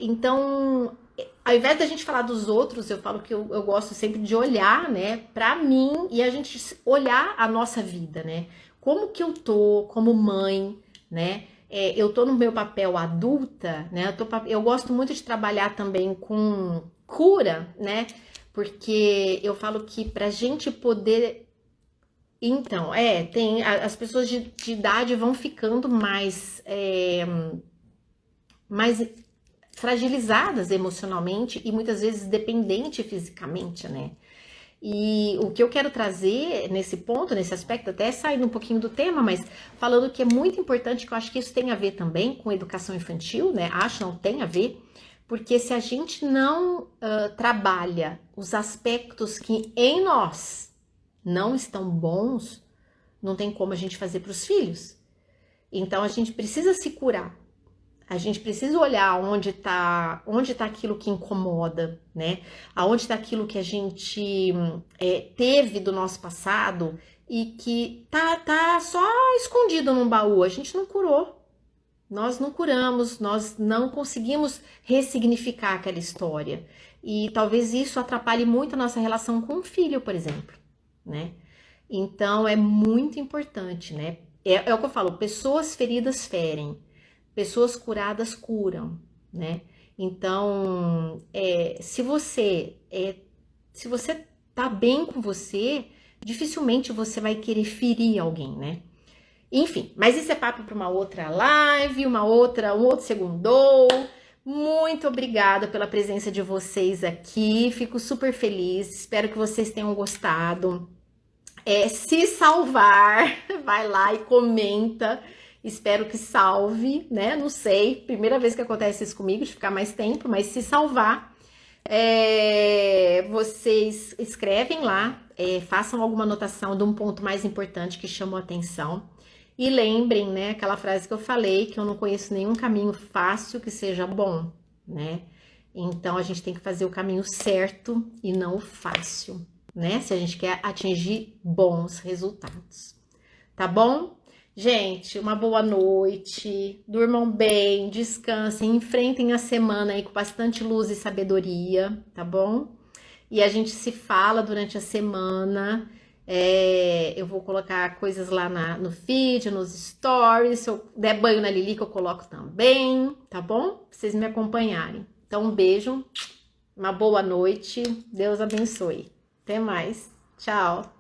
Então, ao invés da gente falar dos outros, eu falo que eu gosto sempre de olhar, né, pra mim e a gente olhar a nossa vida, né? Como que eu tô como mãe, né? Eu tô no meu papel adulta, né? Eu gosto muito de trabalhar também com cura, né? Porque eu falo que pra gente poder... Então, as pessoas de idade vão ficando mais fragilizadas emocionalmente e muitas vezes dependente fisicamente, né? E o que eu quero trazer nesse ponto, nesse aspecto, até saindo um pouquinho do tema, mas falando que é muito importante, que eu acho que isso tem a ver também com educação infantil, né? Acho, não tem a ver, porque se a gente não trabalha os aspectos que em nós não estão bons, não tem como a gente fazer para os filhos. Então a gente precisa se curar. A gente precisa olhar onde tá aquilo que incomoda, né? Aonde tá aquilo que a gente teve do nosso passado e que tá só escondido num baú. A gente não curou. Nós não curamos, nós não conseguimos ressignificar aquela história. E talvez isso atrapalhe muito a nossa relação com o filho, por exemplo, né? Então é muito importante, né? É o que eu falo, pessoas feridas ferem. Pessoas curadas curam, né? Então, se você tá bem com você, dificilmente você vai querer ferir alguém, né? Enfim, mas isso é papo para uma outra live, um outro segundou. Muito obrigada pela presença de vocês aqui, fico super feliz, espero que vocês tenham gostado. Se salvar, vai lá e comenta. Espero que salve, né? Não sei, primeira vez que acontece isso comigo, de ficar mais tempo, mas se salvar, vocês escrevem lá, façam alguma anotação de um ponto mais importante que chamou a atenção. E lembrem, né, aquela frase que eu falei, que eu não conheço nenhum caminho fácil que seja bom, né? Então a gente tem que fazer o caminho certo e não o fácil, né? Se a gente quer atingir bons resultados. Tá bom? Gente, uma boa noite, durmam bem, descansem, enfrentem a semana aí com bastante luz e sabedoria, tá bom? E a gente se fala durante a semana, eu vou colocar coisas lá no feed, nos stories, se eu der banho na Lili que eu coloco também, tá bom? Pra vocês me acompanharem. Então um beijo, uma boa noite, Deus abençoe. Até mais, tchau!